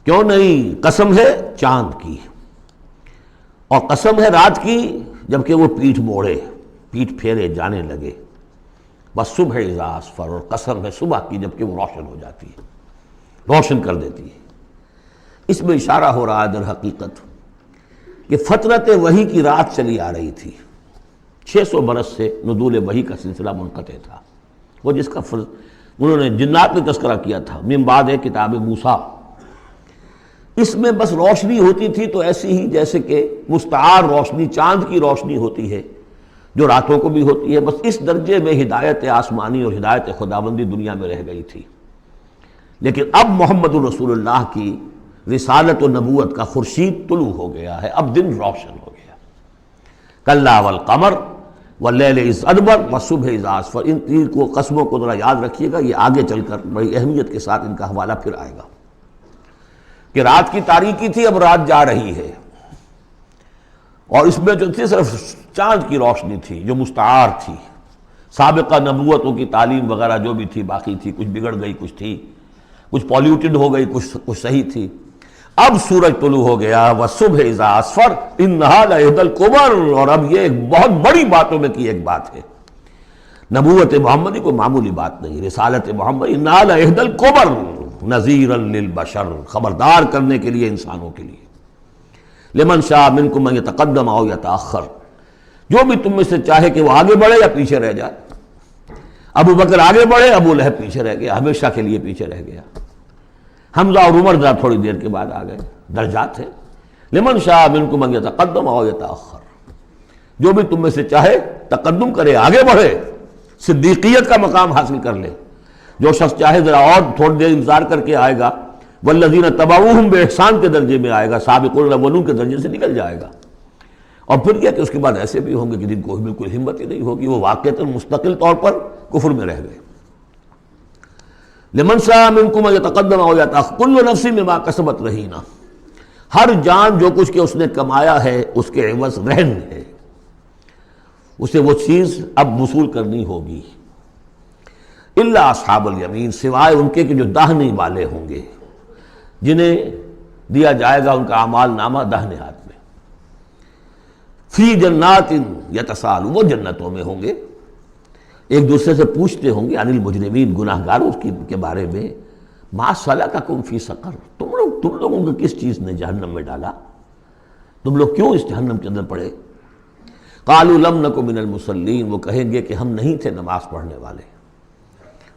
کیوں نہیں، قسم ہے چاند کی، اور قسم ہے رات کی جبکہ وہ پیٹھ موڑے، پیٹھ پھیرے جانے لگے، والصبح اذا اسفر، اور قسم ہے صبح کی جبکہ وہ روشن ہو جاتی ہے، روشن کر دیتی ہے۔ اس میں اشارہ ہو رہا ہے در حقیقت کہ فترت وحی کی رات چلی آ رہی تھی، 600 برس سے نزول وحی کا سلسلہ منقطع تھا، وہ جس کا انہوں نے جنات میں تذکرہ کیا تھا، من بعد کتاب موسیٰ، اس میں بس روشنی ہوتی تھی تو ایسی ہی جیسے کہ مستعار روشنی چاند کی روشنی ہوتی ہے جو راتوں کو بھی ہوتی ہے، بس اس درجے میں ہدایت آسمانی اور ہدایت خداوندی دنیا میں رہ گئی تھی۔ لیکن اب محمد الرسول اللہ کی رسالت و نبوت کا خورشید طلوع ہو گیا ہے، اب دن روشن ہو گیا۔ کلا والقمر واللیل اذ ادبر والصبح اذا اسفر، ان تین کو قسموں کو ذرا یاد رکھیے گا، یہ آگے چل کر بڑی اہمیت کے ساتھ ان کا حوالہ پھر آئے گا کہ رات کی تاریکی تھی، اب رات جا رہی ہے، اور اس میں جو تھی صرف چاند کی روشنی تھی جو مستعار تھی، سابقہ نبوتوں کی تعلیم وغیرہ جو بھی تھی باقی تھی، کچھ بگڑ گئی، کچھ تھی، کچھ پولیوٹڈ ہو گئی، کچھ صحیح تھی۔ اب سورج طلوع ہو گیا، والصبح اذا اسفر انہا لإحدی الکبر، اور اب یہ ایک بہت بڑی باتوں میں کی ایک بات ہے، نبوت محمدی کوئی معمولی بات نہیں، رسالت محمدی انہا لإحدی الکبر نذیرا للبشر، خبردار کرنے کے لیے انسانوں کے لیے، لمن شاء منکم ان یتقدم او یتأخر، جو بھی تم میں سے چاہے کہ وہ آگے بڑھے یا پیچھے رہ جائے۔ ابو بکر آگے بڑھے، ابو لہب پیچھے رہ گیا، ہمیشہ کے لیے پیچھے رہ گیا۔ حمزہ اور عمر ذرا تھوڑی دیر کے بعد آ گئے، درجات ہیں۔ لمن شاء منکم ان یتقدم او یتأخر، جو بھی تم میں سے چاہے تقدم کرے، آگے بڑھے، صدیقیت کا مقام حاصل کر لے، جو شخص چاہے ذرا اور تھوڑی دیر انتظار کر کے آئے گا، والذین تبعوہم بإحسان کے درجے میں آئے گا، سابقون الاولون کے درجے سے نکل جائے گا۔ اور پھر کیا کہ اس کے بعد ایسے بھی ہوں گے کہ جن کو بالکل ہمت ہی نہیں ہوگی، وہ واقعتاً مستقل طور پر کفر میں رہ گئے۔ لمن شاء منکم ان یتقدم او یتأخر کل نفس بما کسبت رہینہ، ہر جان جو کچھ کہ اس نے کمایا ہے اس کے عوض رہن ہے، اسے وہ چیز اب وصول کرنی ہوگی۔ الا اصحاب الیمین، سوائے ان کے کہ جو داہنے والے ہوں گے، جنہیں دیا جائے گا ان کا اعمال نامہ داہنے ہاتھ میں، فی جنات یتساءلون، وہ جنتوں میں ہوں گے، ایک دوسرے سے پوچھتے ہوں گے، عن المجرمین، گناہ گاروں کے بارے میں، ما سلککم فی سقر، تم لوگوں کو کس چیز نے جہنم میں ڈالا، تم لوگ کیوں اس جہنم کے اندر پڑے؟ قالوا لم نک من المصلین، وہ کہیں گے کہ ہم نہیں تھے نماز پڑھنے والے،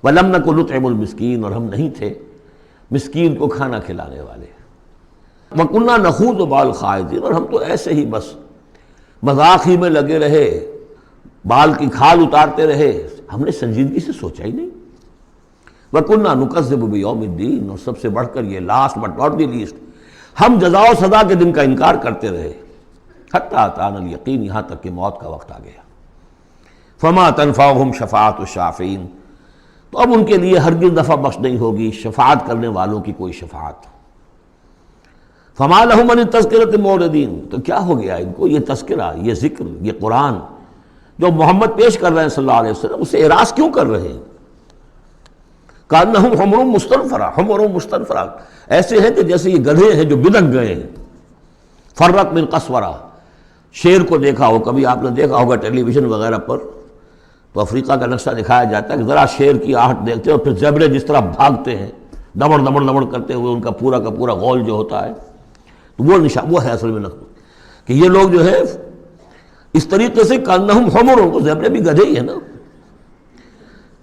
ولم نک نطعم المسکین، اور ہم نہیں تھے مسکین کو کھانا کھلانے والے، وَكُنَّا نَخُوضُ مَعَ الْخَائِضِينَ، اور ہم تو ایسے ہی بس مذاق ہی میں لگے رہے، بال کی کھال اتارتے رہے، ہم نے سنجیدگی سے سوچا ہی نہیں۔ وَكُنَّا نُكَذِّبُ بِيَوْمِ الدِّينِ، اور سب سے بڑھ کر یہ last but not the least, ہم جزا و سزا کے دن کا انکار کرتے رہے، حتیٰ أَتَانَا الْيَقِينُ، یہاں تک کہ موت کا وقت آ گیا۔ فما تنفعهم شفاعت الشافعین، تو اب ان کے لیے ہرگز نفع بخش نہیں ہوگی شفاعت کرنے والوں کی کوئی شفاعت۔ فما لهم عن التذکرۃ معرضین، تو کیا ہو گیا ان کو؟ یہ تذکرہ، یہ ذکر، یہ قرآن جو محمد پیش کر رہے ہیں صلی اللہ علیہ وسلم، اسے اعراض کیوں کر رہے ہیں؟ کأنہم حمر مستنفرہ، حمر مستنفرہ، ایسے ہیں کہ جیسے یہ گدھے ہیں جو بدک گئے ہیں۔ فرت من قسورہ، شیر کو دیکھا ہو، کبھی آپ نے دیکھا ہوگا ٹیلی ویژن وغیرہ پر، تو افریقہ کا نقشہ دکھایا جاتا ہے کہ ذرا شیر کی آہٹ دیکھتے ہیں اور پھر زیبرے جس طرح بھاگتے ہیں دمڑ دمڑ دمڑ کرتے ہوئے، ان کا پورا غول جو ہوتا ہے، تو وہ نشان، وہ ہے اصل میں نقل کہ یہ لوگ جو ہے اس طریقے سے کأنہم حمر، تو زیبرے بھی گدھے ہی ہیں نا،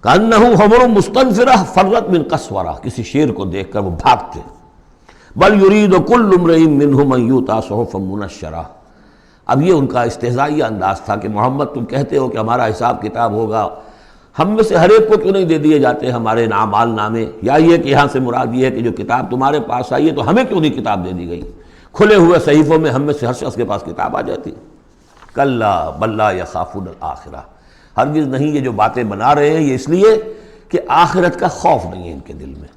کأنہم حمر مستنفرہ فرت من قسورہ، کسی شیر کو دیکھ کر وہ بھاگتے۔ بل یرید کل امرئ منہم ان یؤتی صحفا منشرہ، اب یہ ان کا استہزائیہ انداز تھا کہ محمد تم کہتے ہو کہ ہمارا حساب کتاب ہوگا، ہم میں سے ہر ایک کو کیوں نہیں دے دیے جاتے ہمارے اعمال نامے، یا یہ کہ یہاں سے مراد یہ ہے کہ جو کتاب تمہارے پاس آئی ہے تو ہمیں کیوں نہیں کتاب دے دی گئی؟ کھلے ہوئے صحیفوں میں ہم میں سے ہر شخص کے پاس کتاب آ جاتی۔ کلا بل لا یخافون الآخرہ، ہرگز نہیں، یہ جو باتیں بنا رہے ہیں یہ اس لیے کہ آخرت کا خوف نہیں ہے ان کے دل میں۔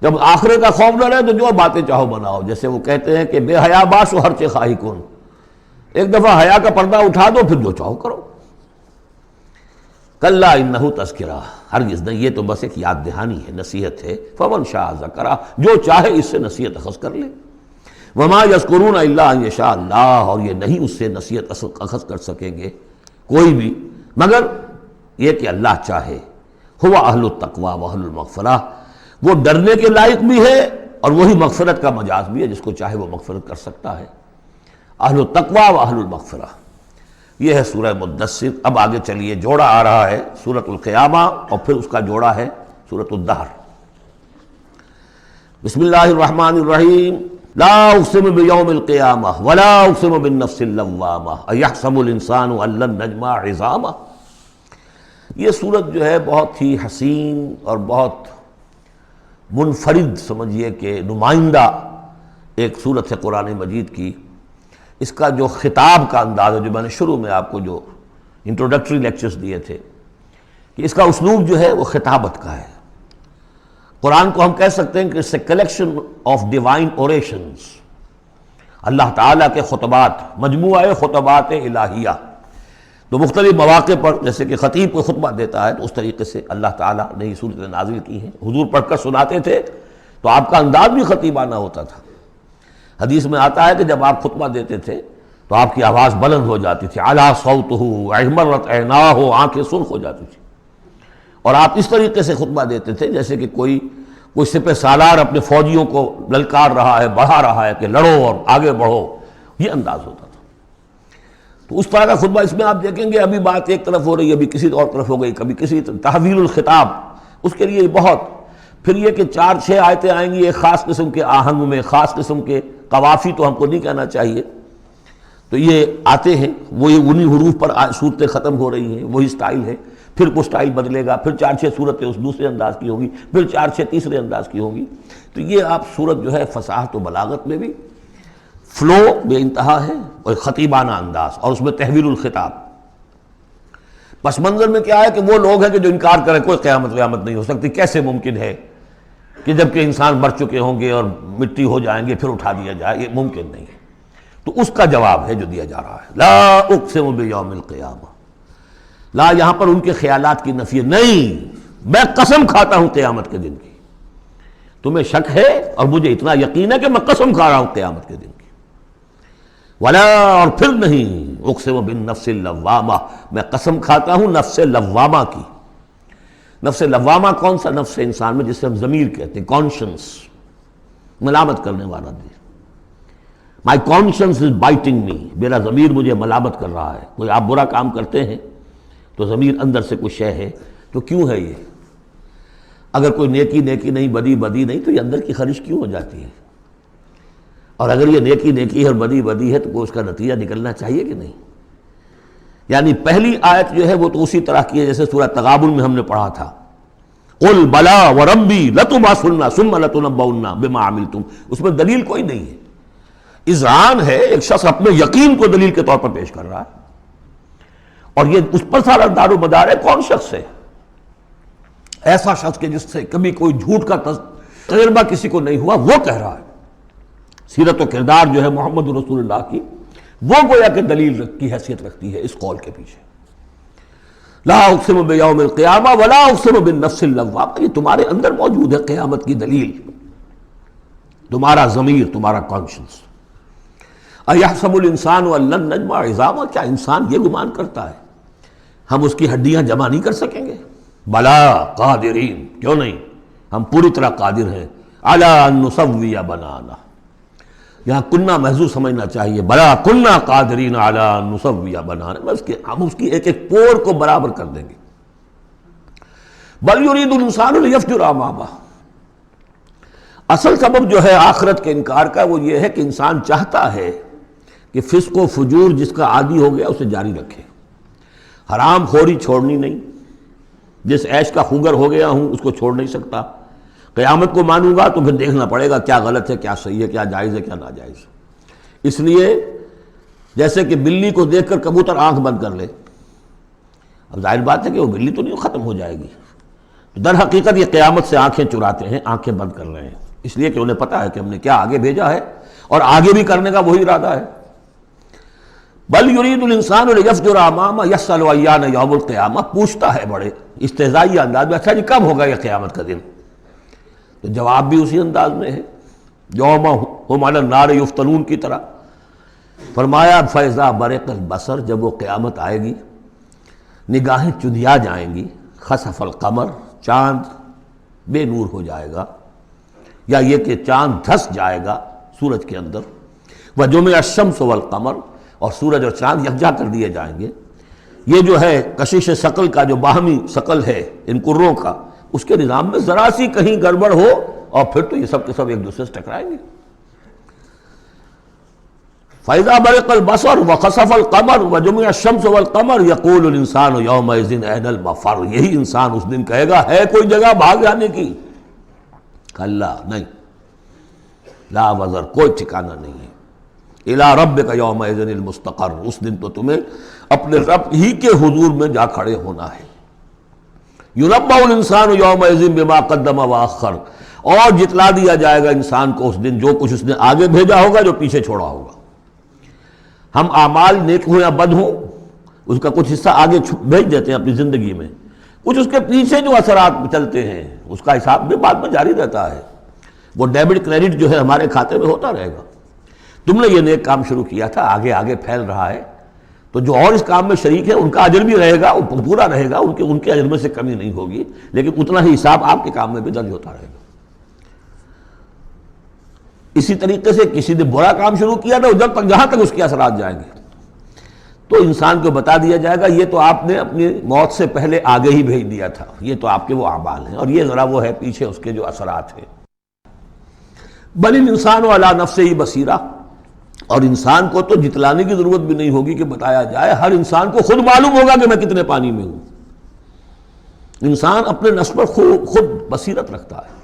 جب آخرت کا خوف نہ رہے تو جو باتیں چاہو بناؤ، جیسے وہ کہتے ہیں کہ بے حیا باش و ہر چے خواہی کن، ایک دفعہ حیا کا پردہ اٹھا دو پھر جو چاہو کرو۔ کلا انہ تذکرہ، ہرگز نہیں، یہ تو بس ایک یاد دہانی ہے، نصیحت ہے۔ فمن شاء ذکرہ، جو چاہے اس سے نصیحت اخذ کر لے۔ وما یذکرون الا ان یشاء اللہ، اور یہ نہیں اس سے نصیحت اخذ کر سکیں گے کوئی بھی مگر یہ کہ اللہ چاہے۔ ہوا اہل التقوی و اہل المغفرہ، وہ ڈرنے کے لائق بھی ہے اور وہی مغفرت کا مجاز بھی ہے، جس کو چاہے وہ مغفرت کر سکتا ہے۔ اہل التقوی و اہل المغفرہ، یہ ہے سورہ مدثر۔ اب آگے چلیے، جوڑا آ رہا ہے سورۃ القیامہ اور پھر اس کا جوڑا ہے سورۃ الدہر۔ بسم اللہ الرحمن الرحیم۔ لا اقسم بیوم القیامہ ولا اقسم بالنفس اللوامہ ایحسب الانسان ان لن نجمع عظامہ۔ یہ سورت جو ہے بہت ہی حسین اور بہت منفرد سمجھیے کہ نمائندہ ایک سورت ہے قرآن مجید کی۔ اس کا جو خطاب کا انداز ہے، جو میں نے شروع میں آپ کو جو انٹروڈکٹری لیکچرز دیے تھے، کہ اس کا اسلوب جو ہے وہ خطابت کا ہے۔ قرآن کو ہم کہہ سکتے ہیں کہ it's a collection of divine orations، اللہ تعالیٰ کے خطبات، مجموعہ خطبات الہیہ۔ تو مختلف مواقع پر جیسے کہ خطیب کو خطبہ دیتا ہے تو اس طریقے سے اللہ تعالیٰ نے یہ صورتیں نازل کی ہیں۔ حضور پڑھ کر سناتے تھے تو آپ کا انداز بھی خطیبانہ ہوتا تھا۔ حدیث میں آتا ہے کہ جب آپ خطبہ دیتے تھے تو آپ کی آواز بلند ہو جاتی تھی، اعلیٰ صوتہ احمرت عیناہ، آنکھیں سرخ ہو جاتی تھی، اور آپ اس طریقے سے خطبہ دیتے تھے جیسے کہ کوئی سپہ سالار اپنے فوجیوں کو للکار رہا ہے، بڑھا رہا ہے کہ لڑو اور آگے بڑھو، یہ انداز ہوتا تھا۔ تو اس طرح کا خطبہ اس میں آپ دیکھیں گے ابھی بات ایک طرف ہو رہی ہے، ابھی کسی اور طرف ہو گئی، کبھی کسی تحویل الخطاب، اس کے لیے بہت، پھر یہ کہ 4-6 آیتیں آئیں گی ایک خاص قسم کے آہنگ میں، خاص قسم کے قوافی تو ہم کو نہیں کہنا چاہیے، تو یہ آتے ہیں، وہی انہی حروف پر صورتیں ختم ہو رہی ہیں، وہی سٹائل ہے، پھر وہ سٹائل بدلے گا، پھر 4-6 صورتیں اس دوسرے انداز کی ہوں گی، پھر 4-6 تیسرے انداز کی ہوں گی۔ تو یہ آپ صورت جو ہے فصاحت و بلاغت میں بھی فلو بے انتہا ہے اور خطیبانہ انداز، اور اس میں تحویل الخطاب۔ پس منظر میں کیا ہے کہ وہ لوگ ہیں کہ جو انکار کریں کوئی قیامت نہیں ہو سکتی، کیسے ممکن ہے کہ جب کہ انسان مر چکے ہوں گے اور مٹی ہو جائیں گے پھر اٹھا دیا جائے، یہ ممکن نہیں ہے۔ تو اس کا جواب ہے جو دیا جا رہا ہے، لا اقسم بیوم القیامہ۔ لا یہاں پر ان کے خیالات کی نفی، نہیں، میں قسم کھاتا ہوں قیامت کے دن کی۔ تمہیں شک ہے اور مجھے اتنا یقین ہے کہ میں قسم کھا رہا ہوں قیامت کے دن کی۔ ولا، اور پھر نہیں، اقسم بالنفس اللوامہ، میں قسم کھاتا ہوں نفس لوامہ کی۔ نفس لوامہ کون سا نفس ہے انسان میں، جسے ہم ضمیر کہتے ہیں، کانشنس، ملامت کرنے والا دل۔ مائی کانشنس از بائٹنگ می، میرا ضمیر مجھے ملامت کر رہا ہے۔ کوئی آپ برا کام کرتے ہیں تو ضمیر اندر سے کوئی شے ہے، تو کیوں ہے یہ؟ اگر کوئی نیکی نہیں، بدی نہیں، تو یہ اندر کی خرش کیوں ہو جاتی ہے؟ اور اگر یہ نیکی ہے اور بدی ہے تو کوئی اس کا نتیجہ نکلنا چاہیے کہ نہیں؟ یعنی پہلی آیت جو ہے وہ تو اسی طرح کی ہے جیسے سورہ تغابن میں ہم نے پڑھا تھا، قل بلا وربی لتبعثن ثم لتنبؤن بما عملتم، اس میں دلیل کوئی نہیں ہے، اذعان ہے، ایک شخص اپنے یقین کو دلیل کے طور پر پیش کر رہا ہے۔ اور یہ اس پر سارا دار و مدار ہے. کون شخص ہے ایسا شخص کہ جس سے کبھی کوئی جھوٹ کا تجربہ کسی کو نہیں ہوا، وہ کہہ رہا ہے. سیرت و کردار جو ہے محمد رسول اللہ کی، وہ گویا کہ دلیل کی حیثیت رکھتی ہے اس قول کے پیچھے. لا اقسم بیوم القیامہ ولا اقسم بالنفس اللوامہ، یہ تمہارے اندر موجود ہے قیامت کی دلیل، تمہارا ضمیر، تمہارا کانشنس. ایحسب الانسان ان لن نجمع عظامہ، کیا انسان یہ گمان کرتا ہے ہم اس کی ہڈیاں جمع نہیں کر سکیں گے؟ بلا قادرین، کیوں نہیں، ہم پوری طرح قادر ہیں. علی ان نسوی بنانا، یہاں کنہ محذوف سمجھنا چاہیے. بلا کنہ قادرین علی ان نسوی بنانا، ہم اس کی ایک ایک پور کو برابر کر دیں گے. بل یرید الانسان لیفجر امامہ، اصل سبب جو ہے آخرت کے انکار کا وہ یہ ہے کہ انسان چاہتا ہے کہ فسق و فجور جس کا عادی ہو گیا اسے جاری رکھے، حرام خوری چھوڑنی نہیں. جس عیش کا خوگر ہو گیا ہوں اس کو چھوڑ نہیں سکتا. قیامت کو مانوں گا تو پھر دیکھنا پڑے گا کیا غلط ہے، کیا صحیح ہے، کیا جائز ہے، کیا ناجائز. اس لیے جیسے کہ بلی کو دیکھ کر کبوتر آنکھ بند کر لے، اب ظاہر بات ہے کہ وہ بلی تو نہیں ختم ہو جائے گی. در حقیقت یہ قیامت سے آنکھیں چراتے ہیں، آنکھیں بند کر رہے ہیں، اس لیے کہ انہیں پتہ ہے کہ ہم نے کیا آگے بھیجا ہے اور آگے بھی کرنے کا وہی ارادہ ہے. بل یرید الانسان لیفجر امامہ یسأل ایان یوم القیامہ، پوچھتا ہے بڑے استہزائی انداز میں، اچھا جی کب ہوگا یہ قیامت کا دن؟ تو جواب بھی اسی انداز میں ہے، یوم ہم علی النار یفتنون کی طرح. فرمایا فاذا برق البصر، جب وہ قیامت آئے گی نگاہیں چندیا جائیں گی. خسف القمر، چاند بے نور ہو جائے گا، یا یہ کہ چاند دھس جائے گا سورج کے اندر. وجمع الشمس والقمر، اور سورج اور چاند یکجا کر دیے جائیں گے. یہ جو ہے کشش ثقل کا جو باہمی ثقل ہے ان کروں کا، اس کے نظام میں ذرا سی کہیں گڑبڑ ہو اور پھر تو یہ سب کے سب ایک دوسرے سے ٹکرائیں گے. فَإِذَا بَرِقَ الْبَصَرُ وَخَسَفَ الْقَمَرُ وَجُمِعَ الشَّمْسُ وَالْقَمَرُ يَقُولُ الْإِنسَانُ يَوْمَئِذٍ أَيْنَ الْمَفَرُّ، یہی انسان اس دن کہے گا ہے کوئی جگہ بھاگ جانے کی؟ کلا، نہیں، لا وزر، کوئی ٹھکانہ نہیں ہے. اِلَىٰ رَبِّكَ يَوْمَئِذٍ الْمُسْتَقَرُّ، اس دن تو تمہیں اپنے رب ہی کے حضور میں جا کھڑے ہونا ہے. يُنَبَّأُ الْإِنسَانُ يَوْمَئِذٍ بِمَا قَدَّمَ وَأَخَّرَ، اور جتلا دیا جائے گا انسان کو اس دن جو کچھ اس نے آگے بھیجا ہوگا، جو پیچھے چھوڑا ہوگا. ہم اعمال نیک ہوں یا بد ہوں اس کا کچھ حصہ آگے بھیج دیتے ہیں اپنی زندگی میں، کچھ اس کے پیچھے جو اثرات چلتے ہیں اس کا حساب بھی بعد میں جاری رہتا ہے. وہ ڈیبٹ کریڈٹ جو ہے ہمارے کھاتے میں ہوتا رہے گا. تم نے یہ نیک کام شروع کیا تھا، آگے آگے پھیل رہا ہے، تو جو اور اس کام میں شریک ہے ان کا اجر بھی رہے گا، وہ پورا رہے گا، ان کے اجر میں سے کمی نہیں ہوگی، لیکن اتنا ہی حساب آپ کے کام میں بھی درج ہوتا رہے گا. اسی طریقے سے کسی نے برا کام شروع کیا تھا، جب تک جہاں تک اس کے اثرات جائیں گے تو انسان کو بتا دیا جائے گا یہ تو آپ نے اپنی موت سے پہلے آگے ہی بھیج دیا تھا، یہ تو آپ کے وہ اعمال ہیں، اور یہ ذرا وہ ہے پیچھے اس کے جو اثرات ہیں. بل الانسان علی نفسہ بصیرہ، اور انسان کو تو جتلانے کی ضرورت بھی نہیں ہوگی کہ بتایا جائے، ہر انسان کو خود معلوم ہوگا کہ میں کتنے پانی میں ہوں. انسان اپنے نفس پر خود بصیرت رکھتا ہے.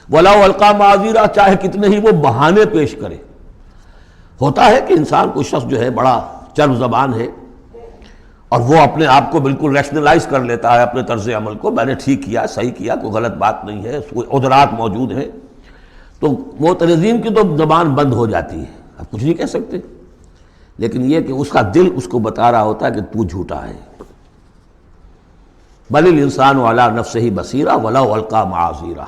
وَلَوْ أَلْقَىٰ مَعَاذِيرَ، چاہے کتنے ہی وہ بہانے پیش کرے. ہوتا ہے کہ انسان کوئی شخص جو ہے بڑا چرب زبان ہے اور وہ اپنے آپ کو بالکل ریشنلائز کر لیتا ہے اپنے طرز عمل کو، میں نے ٹھیک کیا، صحیح کیا، کوئی غلط بات نہیں ہے، کوئی عذرات موجود ہیں، تو معترضین کی تو زبان بند ہو جاتی ہے، اب کچھ نہیں کہہ سکتے. لیکن یہ کہ اس کا دل اس کو بتا رہا ہوتا ہے کہ تو جھوٹا ہے. بل الانسان علی نفسہ بصیرہ ولو القیٰ معاذیرہ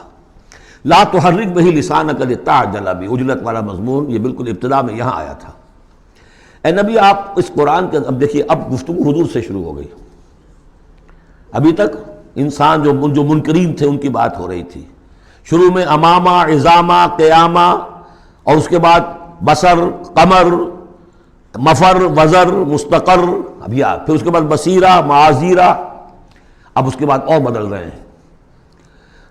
لا تحرک بہ لسانک لتعجل بہ، عجلت والا مضمون یہ بالکل ابتدا میں یہاں آیا تھا. اے نبی آپ اس قرآن کے، اب دیکھیے اب گفتگو حضور سے شروع ہو گئی. ابھی تک انسان جو منکرین تھے ان کی بات ہو رہی تھی. شروع میں امامہ، عظامہ، قیامہ، اور اس کے بعد بصر، قمر، مفر، وزر، مستقر، اب یا پھر اس کے بعد بصیرہ، معاذیرہ، اب اس کے بعد اور بدل رہے ہیں.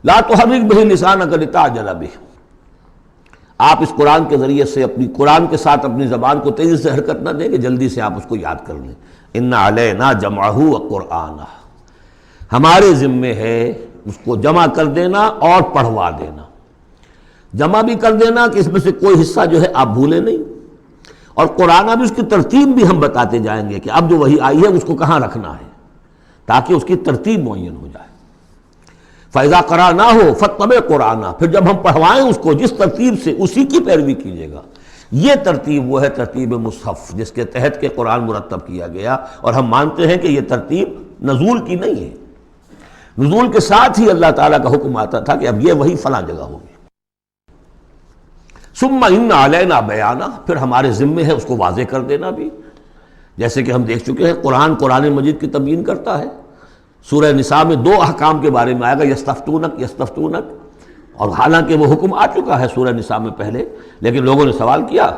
لا تحرک بہ لسانک لتعجل بہ، آپ اس قرآن کے ذریعے سے قرآن کے ساتھ اپنی زبان کو تیزی سے حرکت نہ دیں کہ جلدی سے آپ اس کو یاد کر لیں. ان علینا جمعہ وقرآنہ، ہمارے ذمے ہے اس کو جمع کر دینا اور پڑھوا دینا. جمع بھی کر دینا کہ اس میں سے کوئی حصہ جو ہے آپ بھولیں نہیں، اور قرآن اب اس کی ترتیب بھی ہم بتاتے جائیں گے کہ اب جو وحی آئی ہے اس کو کہاں رکھنا ہے، تاکہ اس کی ترتیب معین ہو جائے۔ فَإِذَا قَرَأْنَاهُ فَاتَّبِعْ قُرْآنَهُ، پھر جب ہم پڑھوائیں اس کو جس ترتیب سے اسی کی پیروی کیجیے گا۔ یہ ترتیب وہ ہے ترتیب مصحف جس کے تحت کہ قرآن مرتب کیا گیا، اور ہم مانتے ہیں کہ یہ ترتیب نزول کی نہیں ہے، نزول کے ساتھ ہی اللہ تعالیٰ کا حکم آتا تھا کہ اب یہ وحی فلاں جگہ ہوگی۔ ثم ان علینا بیانہ، پھر ہمارے ذمے ہے اس کو واضح کر دینا بھی، جیسے کہ ہم دیکھ چکے ہیں قرآن مجید کی تبیین کرتا ہے۔ سورہ نساء میں 2 احکام کے بارے میں آئے گا، یستفتونک یستفتونک، اور حالانکہ وہ حکم آ چکا ہے سورہ نساء میں پہلے، لیکن لوگوں نے سوال کیا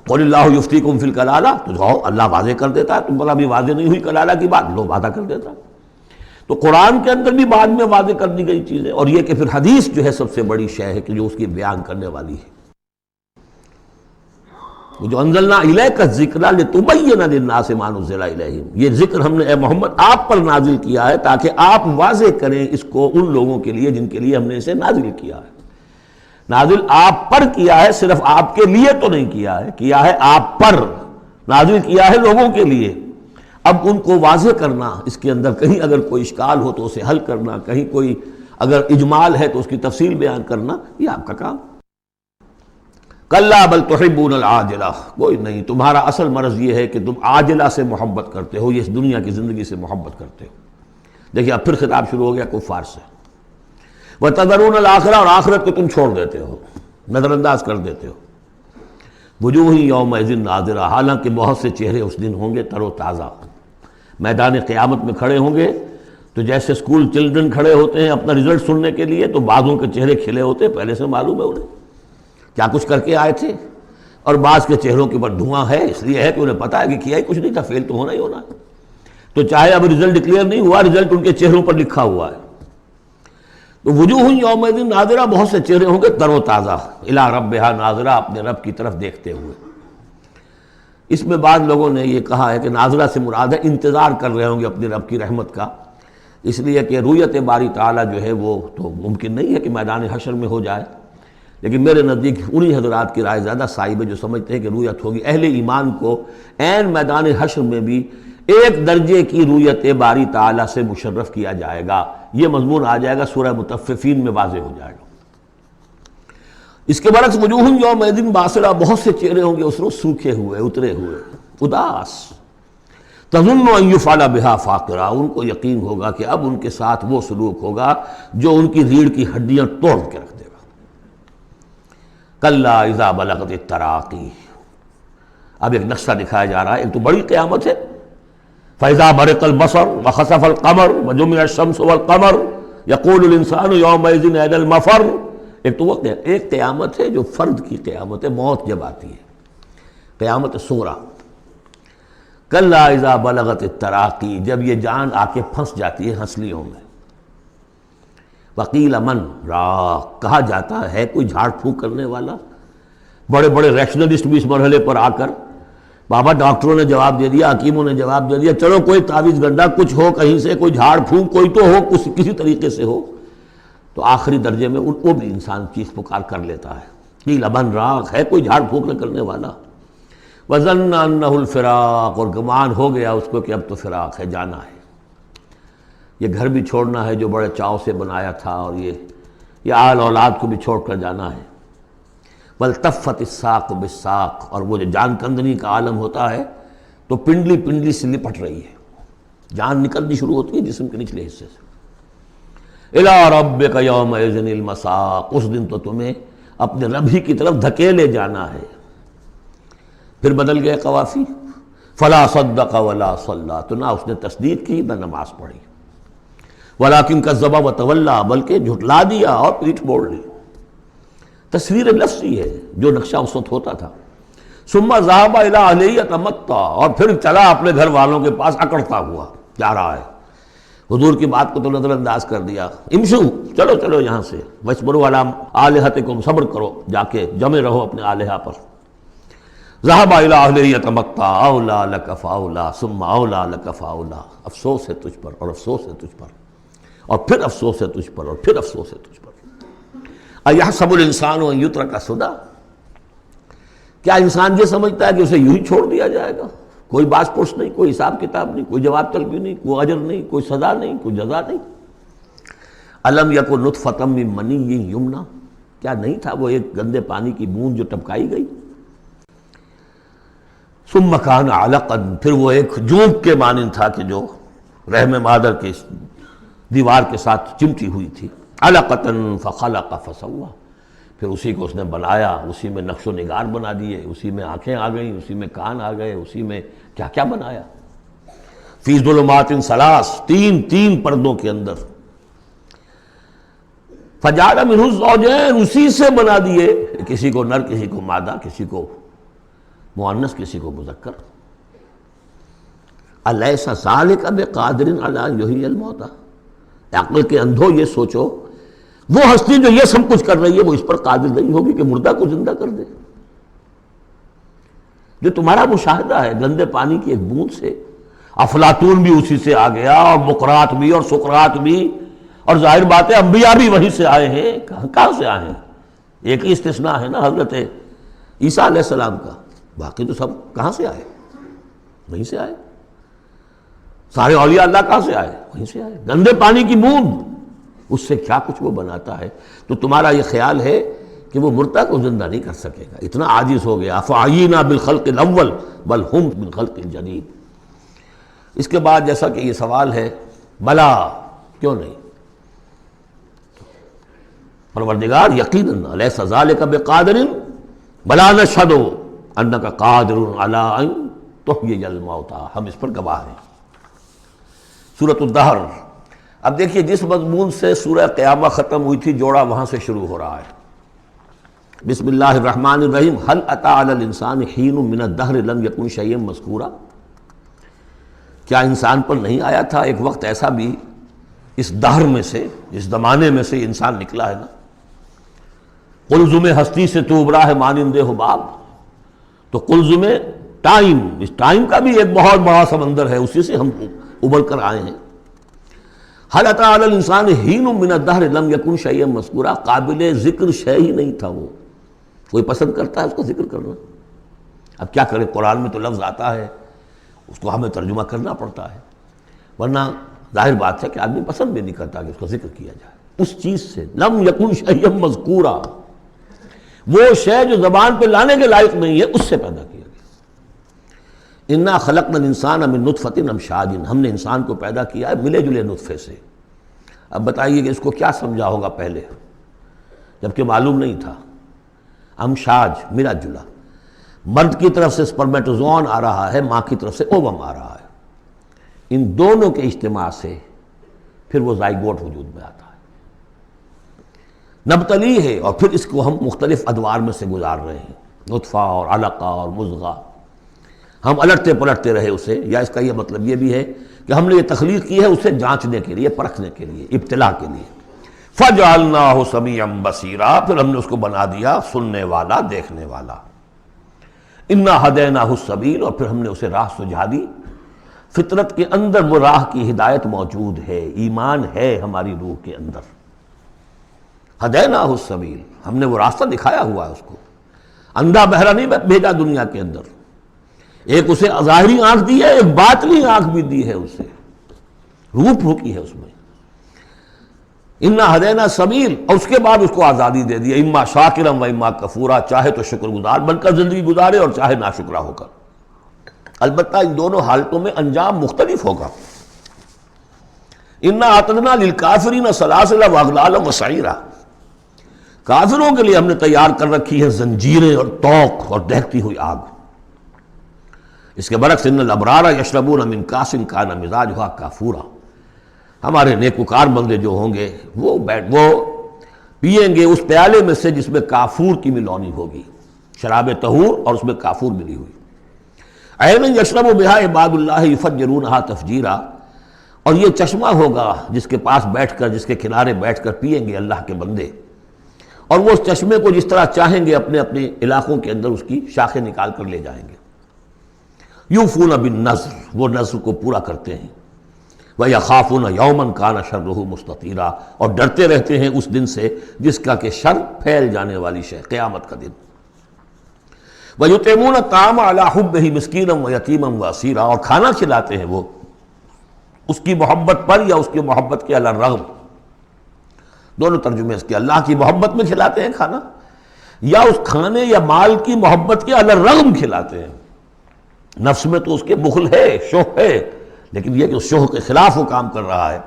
قل اللہ یفتیکم فی الکلالہ، تو جاؤ اللہ واضح کر دیتا ہے، تم پر ابھی واضح نہیں ہوئی کلالہ کی بات، لو واضح کر دیتا ہے۔ تو قرآن کے اندر بھی بعد میں واضح کر دی گئی چیزیں، اور یہ کہ پھر حدیث جو ہے سب سے بڑی شے ہے کہ جو اس کی بیان کرنے والی ہے۔ جو انزلنا الیک الذکر لتبین للناس ما نزل الیہم، یہ ذکر ہم نے اے محمد آپ پر نازل کیا ہے تاکہ آپ واضح کریں اس کو ان لوگوں کے لیے جن کے لیے ہم نے اسے نازل کیا ہے۔ نازل آپ پر کیا ہے، صرف آپ کے لیے تو نہیں کیا ہے، کیا ہے آپ پر، نازل کیا ہے لوگوں کے لیے۔ اب ان کو واضح کرنا، اس کے اندر کہیں اگر کوئی اشکال ہو تو اسے حل کرنا، کہیں کوئی اگر اجمال ہے تو اس کی تفصیل بیان کرنا، یہ آپ کا کام۔ کلا بل تحبون العاجلہ، کوئی نہیں، تمہارا اصل مرض یہ ہے کہ تم عاجلہ سے محبت کرتے ہو، یہ اس دنیا کی زندگی سے محبت کرتے ہو۔ دیکھیے اب پھر خطاب شروع ہو گیا کفار سے۔ وَتَذَرُونَ الْآخِرَةَ، اور آخرت کو تم چھوڑ دیتے ہو، نظر انداز کر دیتے ہو۔ وجوہ یومئذ ناظرہ، حالانکہ بہت سے چہرے اس دن ہوں گے تر و تازہ، میدان قیامت میں کھڑے ہوں گے تو جیسے اسکول چلڈرن کھڑے ہوتے ہیں اپنا رزلٹ سننے کے لیے، تو بعضوں کے چہرے کھلے ہوتے ہیں، پہلے سے معلوم ہے انہیں کیا کچھ کر کے آئے تھے، اور بعض کے چہروں کے اوپر دھواں ہے، اس لیے ہے کہ انہیں پتا ہے کہ کیا ہی کچھ نہیں تھا، فیل تو ہونا ہی ہونا ہے۔ تو چاہے اب رزلٹ ڈکلیئر نہیں ہوا، رزلٹ ان کے چہروں پر لکھا ہوا ہے۔ تو وجوہ یومئذ ناظرہ، بہت سے چہرے ہوں گے تر و تازہ، الی ربہا ناظرہ، اپنے رب کی طرف دیکھتے ہوئے۔ اس میں بعض لوگوں نے یہ کہا ہے کہ ناظرہ سے مراد ہے انتظار کر رہے ہوں گے اپنے رب کی رحمت کا، اس لیے کہ رؤیت باری تعالیٰ جو ہے وہ تو ممکن نہیں ہے کہ میدان حشر میں ہو جائے، لیکن میرے نزدیک انہی حضرات کی رائے زیادہ صائب ہے جو سمجھتے ہیں کہ رؤیت ہوگی۔ اہل ایمان کو عین میدان حشر میں بھی ایک درجے کی رؤیت باری تعالیٰ سے مشرف کیا جائے گا، یہ مضمون آ جائے گا سورہ مطففین میں، واضح ہو جائے گا۔ اس کے برعکس وجوہ یومئذ باسرہ، بہت سے چہرے ہوں گے اس روز سوکھے ہوئے، اترے ہوئے، اداس، تظن ان یفعل بہا فاقرہ، ان کو یقین ہوگا کہ اب ان کے ساتھ وہ سلوک ہوگا جو ان کی ریڑھ کی ہڈیاں توڑ کے رکھ دے گا۔ کلا اذا بلغت التراقی، اب ایک نقشہ دکھایا جا رہا ہے، ایک تو بڑی قیامت ہے، فاذا برق البصر وخسف القمر وجمع الشمس والقمر یقول الانسان یومئذ این المفر، ایک تو وہ ایک قیامت ہے جو فرد کی قیامت ہے، موت جب آتی ہے، قیامت صغریٰ۔ کلا اذا بلغت التراقی، جب یہ جان آ کے پھنس جاتی ہے ہنسلیوں میں۔ وقیل من راق، کہا جاتا ہے کوئی جھاڑ پھونک کرنے والا۔ بڑے بڑے ریشنلسٹ بھی اس مرحلے پر آ کر، بابا ڈاکٹروں نے جواب دے دیا، حکیموں نے جواب دے دیا، چلو کوئی تعویذ گنڈا کچھ ہو کہیں سے، کوئی جھاڑ پھونک کوئی تو ہو، کسی طریقے سے ہو، تو آخری درجے میں وہ بھی انسان چیخ پکار کر لیتا ہے، قیل من راق، ہے کوئی جھاڑ پھونک کرنے والا۔ وظن انہ الفراق، اور گمان ہو گیا اس کو کہ اب تو فراق ہے، جانا ہے، یہ گھر بھی چھوڑنا ہے جو بڑے چاؤ سے بنایا تھا، اور یہ آل اولاد کو بھی چھوڑ کر جانا ہے۔ والتفت الساق بالساق، اور وہ جو جان کندنی کا عالم ہوتا ہے تو پنڈلی پنڈلی سے لپٹ رہی ہے، جان نکلنی شروع ہوتی ہے جسم کے نچلے حصے سے۔ الی ربک یومئذ المساق، اس دن تو تمہیں اپنے رب ہی کی طرف دھکیلے جانا ہے۔ پھر بدل گئے قوافی، فلا صدق ولا صلی، تو نہ اس نے تصدیق کی نہ نماز پڑھی، ولیکن کذب وتولی، بلکہ جھٹلا دیا اور پیٹھ موڑ لی۔ تصویر لفظی ہے جو نقشہ اس وقت ہوتا تھا۔ ثم ذهب الى اهله يتمطى، اور پھر چلا اپنے گھر والوں کے پاس اکڑتا ہوا جا رہا ہے۔ حضور کی بات کو تو نظر انداز کر دیا، امشو، چلو چلو یہاں سے، وَاصْبِرُوا عَلَىٰ آلِهَتِكُمْ، صبر کرو، جا کے جمے رہو اپنے آلہہ پر۔ ذهب الى اهله يتمطى، اولى لك فاولى ثم اولى لك فاولى، افسوس ہے تجھ پر اور افسوس ہے تجھ پر، اور پھر افسوس ہے تجھ پر اور پھر افسوس ہے تجھ پر۔ اَيَحْسَبُ الْإِنسَانُ أَن يُتْرَكَ سُدًى، کیا انسان یہ سمجھتا ہے کہ اسے یوں ہی چھوڑ دیا جائے گا؟ کوئی باز پرس نہیں، کوئی حساب کتاب نہیں، کوئی جواب طلبی نہیں، کوئی اجر نہیں، کوئی سزا نہیں، کوئی جزا نہیں۔ الم یکن نطفۃ من منی یمنی، کیا نہیں تھا وہ ایک گندے پانی کی بوند جو ٹپکائی گئی؟ ثم کان علقا، پھر وہ ایک جونک کے مانند تھا کہ جو رحم مادر کے دیوار کے ساتھ چمٹی ہوئی تھی۔ علقۃ فخلق فسوی، پھر اسی کو اس نے بنایا، اسی میں نقش و نگار بنا دیے، اسی میں آنکھیں آ گئیں، اسی میں کان آ گئے، اسی میں کیا کیا بنایا۔ فی ظلمات ثلاث، تین پردوں کے اندر۔ فجعل منہ الزوجین، اسی سے بنا دیے، کسی کو نر، کسی کو مادہ، کسی کو مؤنث، کسی کو مذکر۔ الیس ذلک بقادر علی ان یحیی الموتى، عقل کے اندھو یہ سوچو وہ ہستی جو یہ سب کچھ کر رہی ہے وہ اس پر قادر نہیں ہوگی کہ مردہ کو زندہ کر دے؟ جو تمہارا مشاہدہ ہے گندے پانی کی ایک بوند سے، افلاطون بھی اسی سے آ گیا، اور مقرات بھی، اور سقراط بھی، اور ظاہر بات ہے انبیاء بھی وہیں سے آئے ہیں۔ کہاں سے آئے ہیں؟ ایک ہی استثناء ہے نا حضرت عیسیٰ علیہ السلام کا، باقی تو سب کہاں سے آئے؟ وہیں سے آئے۔ سارے اولیاء اللہ کہاں سے آئے؟ وہیں سے آئے۔ گندے پانی کی بوند، اس سے کیا کچھ وہ بناتا ہے۔ تو تمہارا یہ خیال ہے کہ وہ مردہ کو زندہ نہیں کر سکے گا، اتنا عاجز ہو گیا۔ افعینا بالخلق الاول بل ہم بالخلق الجدید۔ اس کے بعد جیسا کہ یہ سوال ہے، بلا کیوں نہیں؟ پروردگار یقیناً الیس ذلک بقادر بلا نشہد انک قادر علی ان تحیی الموتى، ہم اس پر گواہ ہیں۔ سورۃ الدہر۔ اب دیکھیے جس مضمون سے سورہ قیامہ ختم ہوئی تھی، جوڑا وہاں سے شروع ہو رہا ہے۔ بسم اللہ الرحمن الرحیم، هل اتى على الانسان حین من الدہر لم یکن شیئا مذکورا، کیا انسان پر نہیں آیا تھا ایک وقت ایسا بھی، اس دہر میں سے، اس زمانے میں سے انسان نکلا ہے نا۔ قلزم ہستی سے تو ابرا ہے مانند حباب، تو قلزم ٹائم، اس ٹائم کا بھی ایک بہت بڑا سمندر ہے، اسی سے ہم ابھر کر آئے ہیں۔ هل اتى على الانسان حین من الدہر لم یکن شیئا مذکورا، قابل ذکر شے ہی نہیں تھا وہ، کوئی پسند کرتا ہے اس کا ذکر کرنا؟ اب کیا کرے، قرآن میں تو لفظ آتا ہے، اس کو ہمیں ترجمہ کرنا پڑتا ہے، ورنہ ظاہر بات ہے کہ آدمی پسند بھی نہیں کرتا کہ اس کا ذکر کیا جائے۔ اس چیز سے لم یکن شیئا مذکورا، وہ شے جو زبان پہ لانے کے لائق نہیں ہے، اس سے پیدا کیا گیا۔ انا خلقنا الانسان من نطفۃ امشاج، ہم نے انسان کو پیدا کیا ہے ملے جلے نطفے سے۔ اب بتائیے کہ اس کو کیا سمجھا ہوگا پہلے، جبکہ معلوم نہیں تھا۔ امشاج، ملا جلا، مرد کی طرف سے سپرمیٹوزوان آ رہا ہے، ماں کی طرف سے اووم آ رہا ہے، ان دونوں کے اجتماع سے پھر وہ زائگوٹ وجود میں آتا ہے، نبتلی ہے، اور پھر اس کو ہم مختلف ادوار میں سے گزار رہے ہیں، نطفہ اور علقہ اور مضغہ، ہم الٹتے پلٹتے رہے اسے۔ یا اس کا یہ مطلب یہ بھی ہے کہ ہم نے یہ تخلیق کی ہے اسے جانچنے کے لیے، پرکھنے کے لیے، ابتلا کے لیے۔ فَجَعَلْنَاهُ سَمِيعًا بَصِيرًا، پھر ہم نے اس کو بنا دیا سننے والا، دیکھنے والا۔ اِنَّا هَدَيْنَاهُ السَّبِيلَ، اور پھر ہم نے اسے راہ سجھا دی۔ فطرت کے اندر وہ راہ کی ہدایت موجود ہے، ایمان ہے ہماری روح کے اندر۔ ہدیناہ السبیل، ہم نے وہ راستہ دکھایا ہوا ہے اس کو، اندھا بہرا نہیں بھیجا دنیا کے اندر۔ ایک اسے ظاہری آنکھ دی ہے، ایک باطنی آنکھ بھی دی ہے اسے، روح پھونکی ہے اس میں۔ انا ہدینا السبیل، اور اس کے بعد اس کو آزادی دے دی، اما شاکرا و اما کفورا، چاہے تو شکر گزار بن کر زندگی گزارے اور چاہے ناشکرا ہو کر۔ البتہ ان دونوں حالتوں میں انجام مختلف ہوگا۔ انا اعتدنا للکافرین سلاسل واغلالا وسعیرا، کافروں کے لیے ہم نے تیار کر رکھی ہے زنجیریں اور طوق اور دہکتی ہوئی آگ۔ اس کے برعکس ان الابرار یشربون من کاس کان مزاجھا کافورا، ہمارے نیکوکار بندے جو ہوں گے وہ پئیں گے اس پیالے میں سے جس میں کافور کی ملونی ہوگی، شراب طہور اور اس میں کافور ملی ہوئی۔ عین یشرب بہا عباد اللہ یفجرونہا تفجیرا، اور یہ چشمہ ہوگا جس کے پاس بیٹھ کر، جس کے کنارے بیٹھ کر پئیں گے اللہ کے بندے، اور وہ اس چشمے کو جس طرح چاہیں گے اپنے اپنے علاقوں کے اندر اس کی شاخیں نکال کر لے جائیں گے۔ یوفون بالنذر، وہ نذر کو پورا کرتے ہیں۔ وَيَخَافُونَ يَوْمًا كَانَ شَرُّهُ مُسْتَطِيرًا، اور ڈرتے رہتے ہیں اس دن سے جس کا کہ شر پھیل جانے والی شے، قیامت کا دن۔ وَيُطْعِمُونَ الطَّعَامَ عَلَىٰ حُبِّهِ مِسْكِينًا وَيَتِيمًا وَأَسِيرًا، اور کھانا کھلاتے ہیں وہ اس کی محبت پر یا اس کی محبت کے علی الرغم، دونوں ترجمے اس کے، اللہ کی محبت میں کھلاتے ہیں کھانا، یا اس کھانے یا مال کی محبت کے علی الرغم کھلاتے ہیں۔ نفس میں تو اس کے بخل ہے، شوق ہے، لیکن یہ کہ اس شوق کے خلاف وہ کام کر رہا ہے،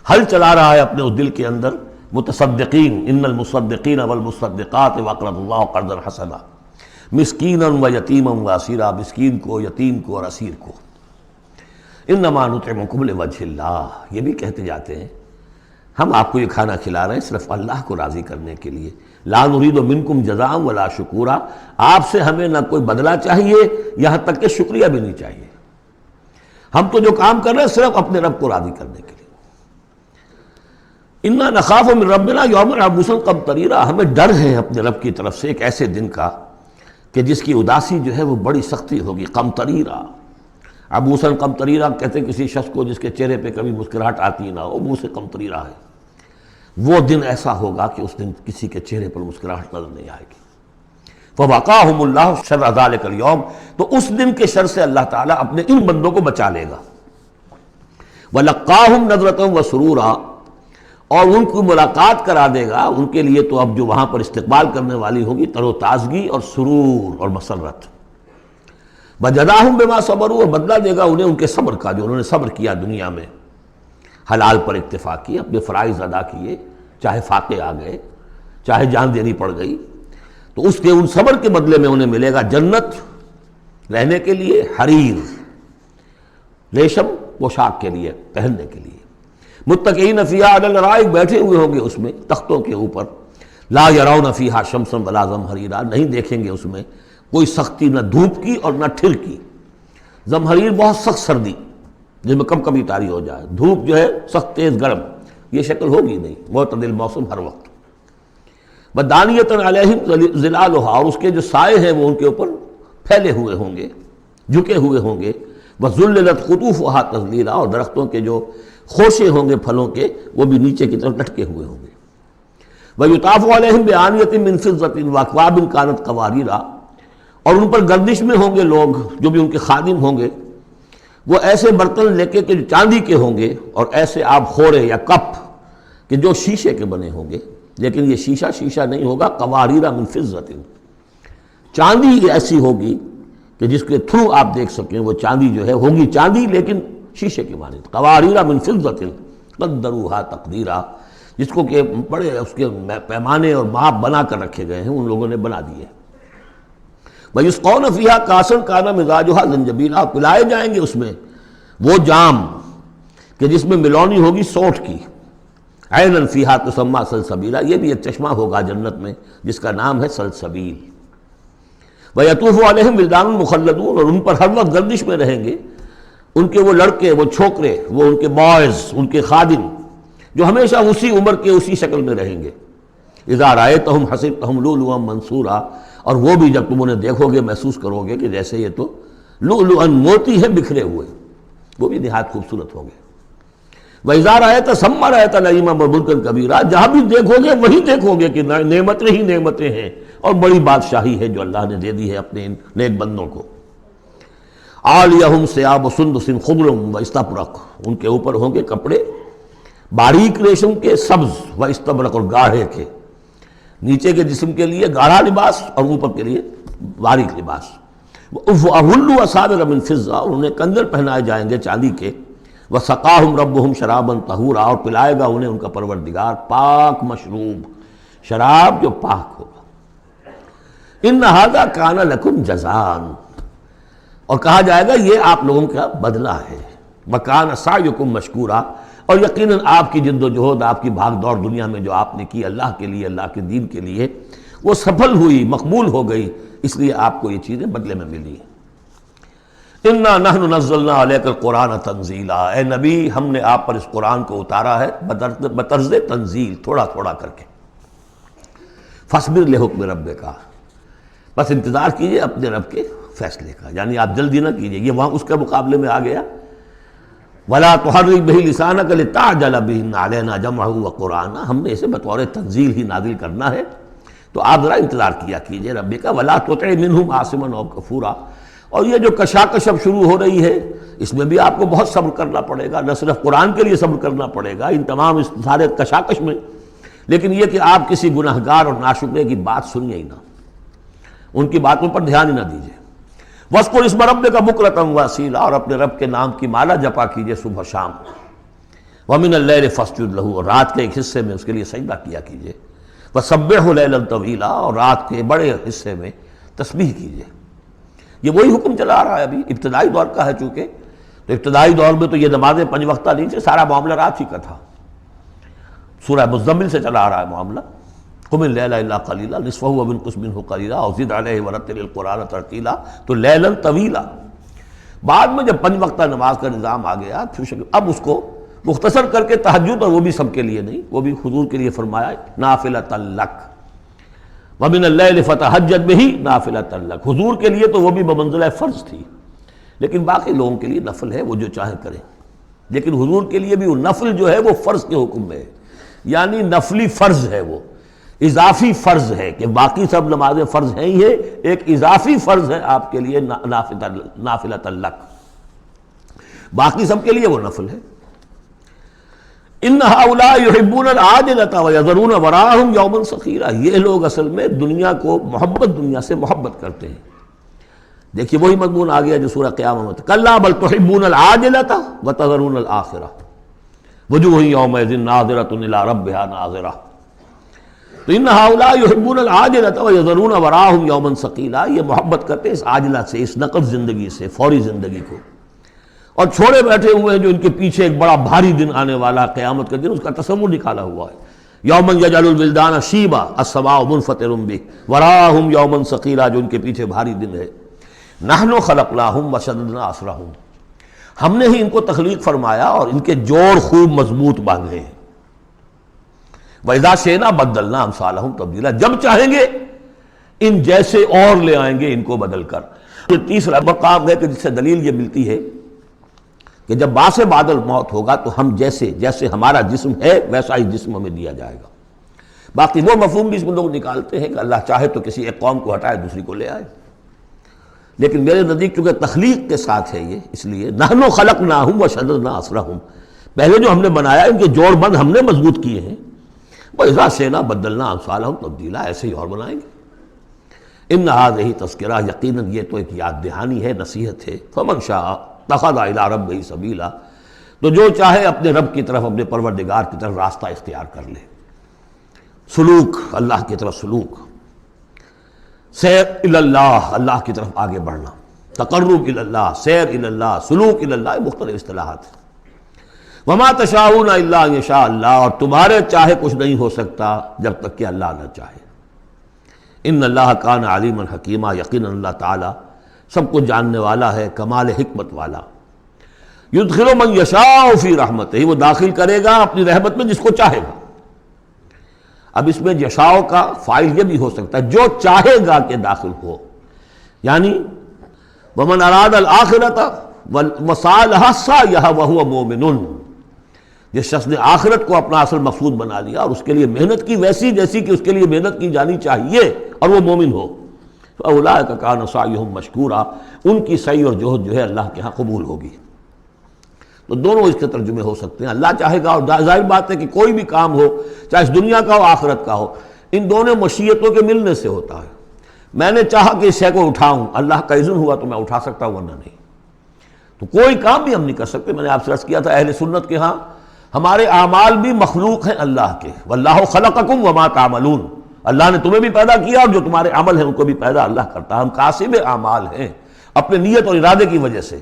حل چلا رہا ہے اپنے اس دل کے اندر۔ متصدقین ان المصدقین والمصدقات وقرضوا اللہ قرضا حسنا مسکینا ویتیما واسیرا، مسکین کو، یتیم کو اور اسیر کو۔ انما نطعمکم لوجہ اللہ، یہ بھی کہتے جاتے ہیں ہم آپ کو یہ کھانا کھلا رہے ہیں صرف اللہ کو راضی کرنے کے لیے، لا نرید منکم جزاء ولا شکورا، آپ سے ہمیں نہ کوئی بدلہ چاہیے یہاں تک کہ شکریہ بھی نہیں چاہیے، ہم تو جو کام کر رہے ہیں صرف اپنے رب کو راضی کرنے کے لیے۔ انا نخاف من ربنا یوما عبوسا قمطریرا، ہمیں ڈر ہے اپنے رب کی طرف سے ایک ایسے دن کا کہ جس کی اداسی جو ہے وہ بڑی سختی ہوگی۔ قمطریرا، عبوسا قمطریرا کہتے ہیں کسی شخص کو جس کے چہرے پہ کبھی مسکراہٹ آتی نہ ہو، منہ سے قمطریرا ہے۔ وہ دن ایسا ہوگا کہ اس دن کسی کے چہرے پر مسکراہٹ نظر نہیں آئے گی۔ فوقاہم اللہ شر ذلک اليوم، تو اس دن کے شر سے اللہ تعالیٰ اپنے ان بندوں کو بچا لے گا۔ ولقاہم نظرۃ وسرورا، اور ان کو ملاقات کرا دے گا، ان کے لیے تو اب جو وہاں پر استقبال کرنے والی ہوگی تر و تازگی اور سرور اور مسرت۔ وجزاہم بما صبروا، اور بدلہ دے گا انہیں ان کے صبر کا، جو انہوں نے صبر کیا دنیا میں، حلال پر اکتفا کی، اپنے فرائض ادا کیے، چاہے فاقے آ گئے، چاہے جان دینی پڑ گئی، تو اس کے ان صبر کے بدلے میں انہیں ملے گا جنت رہنے کے لیے، حریر ریشم پوشاک کے لیے پہننے کے لیے، متکئین فیہا علی الارائک، بیٹھے ہوئے ہوں گے اس میں تختوں کے اوپر، لا یرون فیہا شمسا ولا زمہریرا، نہیں دیکھیں گے اس میں کوئی سختی نہ دھوپ کی اور نہ ٹھر کی۔ زمہریر بہت سخت سردی جس میں کم کبھی طاری ہو جائے، دھوپ جو ہے سخت تیز گرم، یہ شکل ہوگی نہیں، معتدل موسم ہر وقت۔ بدانیۃ علیہم ظلالھا، اور اس کے جو سائے ہیں وہ ان کے اوپر پھیلے ہوئے ہوں گے، جھکے ہوئے ہوں گے۔ وذللت قطوفھا تذلیلا، اور درختوں کے جو خوشے ہوں گے پھلوں کے وہ بھی نیچے کی طرف لٹکے ہوئے ہوں گے۔ ویطاف علیہم بآنیۃ من فضۃ واکواب کانت قواریرا، اور ان پر گردش میں ہوں گے لوگ جو بھی ان کے خادم ہوں گے، وہ ایسے برتن لے کے جو چاندی کے ہوں گے، اور ایسے آب خورے یا کپ کہ جو شیشے کے بنے ہوں گے، لیکن یہ شیشہ نہیں ہوگا، قواریرا من فضۃ، چاندی ایسی ہوگی کہ جس کے تھرو آپ دیکھ سکیں وہ چاندی جو ہے ہوگی چاندی لیکن شیشے کی مانند، قواریرا من فضۃ قدروہا تقدیرا، جس کو کہ بڑے اس کے پیمانے اور ماپ بنا کر رکھے گئے ہیں، ان لوگوں نے بنا دیے۔ وَيُسْقَوْنَ فِيهَا كَأْسًا كَانَ مِزَاجُهَا زَنْجَبِيلًا، پلائے جائیں گے اس میں وہ جام کہ جس میں ملونی ہوگی سونٹھ کی، عَيْنًا فِيهَا تُسَمَّىٰ سَلْسَبِيلًا، یہ بھی ایک چشمہ ہوگا جنت میں جس کا نام ہے سلسبیل۔ وَيَطُوفُ عَلَيْهِمْ وِلْدَانٌ مُخَلَّدُونَ، اور ان پر ہر وقت گردش میں رہیں گے ان کے وہ لڑکے، وہ چھوکرے، وہ ان کے بوائز، ان کے خادم جو ہمیشہ اسی عمر کے اسی شکل میں رہیں گے۔ اذا رأیتہم حسبتہم لؤلؤا منثورا، اور وہ بھی جب تم انہیں دیکھو گے محسوس کرو گے کہ جیسے یہ تو لؤلؤا موتی ہے بکھرے ہوئے، وہ بھی نہایت خوبصورت ہوں گے۔ وَإِذَا رَأَيْتَ ثَمَّ رَأَيْتَ نَعِيمًا وَمُلْكًا كَبِيرًا، جہاں بھی دیکھو گے وہیں دیکھو گے کہ نعمتیں ہی نعمتیں ہیں اور بڑی بادشاہی ہے جو اللہ نے دے دی ہے اپنے ان نیک بندوں کو۔ عالیہم ثیاب سندس خضر واستبرق، ان کے اوپر ہوں گے کپڑے باریک ریشم کے، سبز و استبرق، اور گاڑھے کے، نیچے کے جسم کے لیے گاڑھا لباس اور اوپر کے لیے باریک لباس۔ وَأَحُلُّوا أَسَاوِرَ مِن فِضَّةٍ، اور انہیں کنگن پہنائے جائیں گے چاندی کے۔ وَسَقَاهُمْ رَبُّهُمْ شَرَابًا طَهُورًا، اور پلائے گا انہیں ان کا پروردگار پاک مشروب، شراب جو پاک ہوگا۔ إِنَّ هَذَا كَانَ لَكُمْ جَزَاءً، اور کہا جائے گا یہ آپ لوگوں کا بدلہ ہے۔ وَكَانَ سَعْيُكُمْ مَشْكُورًا، اور یقیناً آپ کی جد و جہد، آپ کی بھاگ دوڑ دنیا میں جو آپ نے کی اللہ کے لیے، اللہ کے دین کے لیے، وہ سفل ہوئی، مقبول ہو گئی، اس لیے آپ کو یہ چیزیں بدلے میں ملی۔ اِنَّا نَحْنُ نَزَّلْنَا عَلَيْكَ الْقُرْآنَ تَنزِيلًا، اے نبی ہم نے آپ پر اس قرآن کو اتارا ہے بطرز تنزیل، تھوڑا تھوڑا کر کے۔ فَاصْبِرْ لِحُكْمِ رَبِّكَ، بس انتظار کیجئے اپنے رب کے فیصلے کا، یعنی آپ جلدی نہ کیجئے، یہ وہاں اس کے مقابلے میں آ گیا۔ وَلَا تُحَرِّكْ بِهِ لِسَانَكَ لِتَعْجَلَ بِهِ إِنَّ عَلَيْنَا جَمْعَهُ وَقُرْآنَهُ، ہم نے اسے بطور تنزیل ہی نازل کرنا ہے، تو آپ ذرا انتظار کیا کیجئے رب کا ولا تطع منہم آثما او کفورا. اور یہ جو کشاکش اب شروع ہو رہی ہے اس میں بھی آپ کو بہت صبر کرنا پڑے گا، نہ صرف قرآن کے لیے صبر کرنا پڑے گا ان تمام اس سارے کشاکش میں، لیکن یہ کہ آپ کسی گناہگار اور ناشکرے کی بات سنیے ہی نہ، ان کی باتوں پر دھیان ہی نہ دیجیے. وَاذْكُرِ اسْمَ رَبِّكَ بُكْرَةً وَأَصِيلًا، اور اپنے رب کے نام کی مالا جپا کیجیے صبح شام. وَمِنَ اللَّيْلِ فَاسْجُدْ لَهُ، اور رات کے ایک حصے میں اس کے لیے سجدہ کیا کیجیے. وَسَبِّحْهُ لَيْلًا طَوِيلًا، اور رات کے بڑے حصے میں تسبیح کیجیے. یہ وہی حکم چلا آ رہا ہے، ابھی ابتدائی دور کا ہے چونکہ، تو ابتدائی دور میں تو یہ نمازیں 5 وقتہ نہیں تھے، سارا معاملہ رات ہی کا تھا. سورہ مزمل سے چلا آ رہا ہے معاملہ. قم اللیل الا قلیلا نصفہ وانقص منہ قلیلا او زد علیہ ورتل القرآن ترتیلا. تو لیلا طویلا. بعد میں جب 5 وقتہ نماز کا نظام آ گیا اب اس کو مختصر کر کے تہجد، اور وہ بھی سب کے لیے نہیں، وہ بھی حضور کے لیے فرمایا نافلۃ لک ومن اللیل فتہجد بہ نافلۃ لک. حضور کے لیے تو وہ بھی بمنزلہ فرض تھی، لیکن باقی لوگوں کے لیے نفل ہے، وہ جو چاہیں کریں. لیکن حضور کے لیے بھی وہ نفل جو ہے وہ فرض کے حکم میں ہے، یعنی نفلی فرض ہے، وہ اضافی فرض ہے کہ باقی سب نمازیں فرض ہیں ہی ہے، ایک اضافی فرض ہے آپ کے لیے نافلۃ لک، باقی سب کے لیے وہ نفل ہے. ان هؤلاء يحبون العاجلة ويذرون وراءهم يوما ثقيلا. یہ لوگ اصل میں دنیا کو دنیا سے محبت کرتے ہیں. دیکھیے وہی مضمون آ گیا جو سورہ قیامہ میں تھا. کلا بل تحبون العاجلة وتذرون الآخرة وجوہ یومئذ ناظرة إلى ربها ناظرة. تو ان هؤلاء يحبون العاجلة ويذرون وراءهم يوما ثقيلا، یہ محبت کرتے ہیں اس عاجلہ سے، اس نقد زندگی سے، فوری زندگی کو، اور چھوڑے بیٹھے ہوئے ہیں جو ان کے پیچھے ایک بڑا بھاری دن آنے والا قیامت کا دن، اس کا تصور نکالا ہوا ہے. یوما یجعل الولدان شیبا السماء منفطر بہ وراءهم یوما ثقیلا، جو ان کے پیچھے بھاری دن ہے. نحن خلقناہم وشددنا اسرہم، ہم نے ہی ان کو تخلیق فرمایا اور ان کے جوڑ خوب مضبوط باندھے ہیں. وَإِذَا شِئْنَا بَدَّلْنَا أَمْثَالَهُمْ تَبْدِيلًا، جب چاہیں گے ان جیسے اور لے آئیں گے ان کو بدل کر. یہ تیسرا مقام ہے کہ جس سے دلیل یہ ملتی ہے کہ جب باعث بادل موت ہوگا تو ہم جیسے ہمارا جسم ہے ویسا ہی جسم ہمیں دیا جائے گا. باقی وہ مفہوم بھی اس میں لوگ نکالتے ہیں کہ اللہ چاہے تو کسی ایک قوم کو ہٹائے دوسری کو لے آئے، لیکن میرے نزدیک چونکہ تخلیق کے ساتھ ہے یہ، اس لیے نحن خلقناہم وشددنا اسرہم، پہلے جو ہم نے بنایا ان کے جوڑ بند ہم نے مضبوط کیے ہیں. وَإِذَا شِئْنَا بَدَّلْنَا أَمْثَالَهُمْ تَبْدِيلًا، ایسے ہی اور بنائیں گے. إِنَّ هَذِهِ تَذْکِرَہ، یقیناً یہ تو ایک یاد دہانی ہے، نصیحت ہے. فَمَنْ شَاءَ اتَّخَذَ إِلَىٰ رَبِّهِ سَبِيلًا، تو جو چاہے اپنے رب کی طرف، اپنے پروردگار کی طرف راستہ اختیار کر لے. سلوک، اللہ کی طرف سلوک، سیر اللہ، اللہ کی طرف آگے بڑھنا، تقرب اللہ، سیر اللہ، سلوک اللہ، مختلف اصطلاحات. وما تشاءون الا ان یشاء اللہ، اور تمہارے چاہے کچھ نہیں ہو سکتا جب تک کہ اللہ نہ چاہے. ان اللہ کان علیما حکیما، یقیناً اللہ تعالیٰ سب کچھ جاننے والا ہے، کمال حکمت والا. یدخل من یشاء فی رحمتہ، وہ داخل کرے گا اپنی رحمت میں جس کو چاہے گا. اب اس میں یشاء کا فاعل یہ بھی ہو سکتا ہے جو چاہے گا کہ داخل ہو، یعنی ومن اراد الآخرۃ وسعى لها سعیها وهو مؤمن، جس شخص نے آخرت کو اپنا اصل مقصود بنا لیا اور اس کے لیے محنت کی ویسی جیسی کہ اس کے لیے محنت کی جانی چاہیے اور وہ مومن ہو، فاولئک کان سعیہم مشکورا، ان کی سعی اور جہد جو ہے اللہ کے ہاں قبول ہوگی. تو دونوں اس کے ترجمے ہو سکتے ہیں. اللہ چاہے گا، اور ظاہر بات ہے کہ کوئی بھی کام ہو چاہے اس دنیا کا ہو آخرت کا ہو، ان دونوں مشیتوں کے ملنے سے ہوتا ہے. میں نے چاہا کہ اس شے کو اٹھاؤں، اللہ کا اذن ہوا تو میں اٹھا سکتا ہوں، ورنہ نہیں. تو کوئی کام بھی ہم نہیں کر سکتے. میں نے آپ سے عرض کیا تھا اہل سنت کے ہاں ہمارے اعمال بھی مخلوق ہیں اللہ کے. واللہ خلقکم وما تعملون، اللہ نے تمہیں بھی پیدا کیا اور جو تمہارے عمل ہیں ان کو بھی پیدا اللہ کرتا ہے. ہم کاسب اعمال ہیں اپنے نیت اور ارادے کی وجہ سے،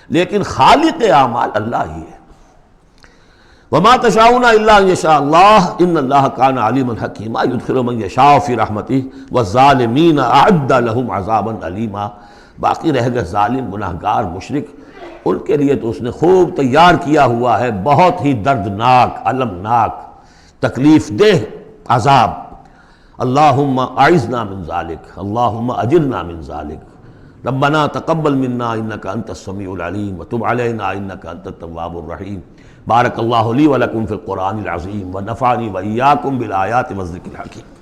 لیکن خالق اعمال اللہ ہی ہے. وما تشاءون الا ان یشاء اللہ ان اللہ کان علیما حکیما یدخل من یشاء فی رحمتہ والظالمین اعد لهم عذابا علیما. باقی رہ گئے ظالم، گناہگار، مشرک، ان کے لیے تو اس نے خوب تیار کیا ہوا ہے بہت ہی دردناک، المناک، تکلیف دہ عذاب. اللہم اعذنا من ذالک، اللہم اجرنا من ذالک، ربنا تقبل منا انک انت السمیع العلیم وتب علینا انک انت التواب الرحیم. بارک اللہ لی ولکم فی القرآن العظیم ونفعنی وإیاکم بالآیات والذکر الحکیم.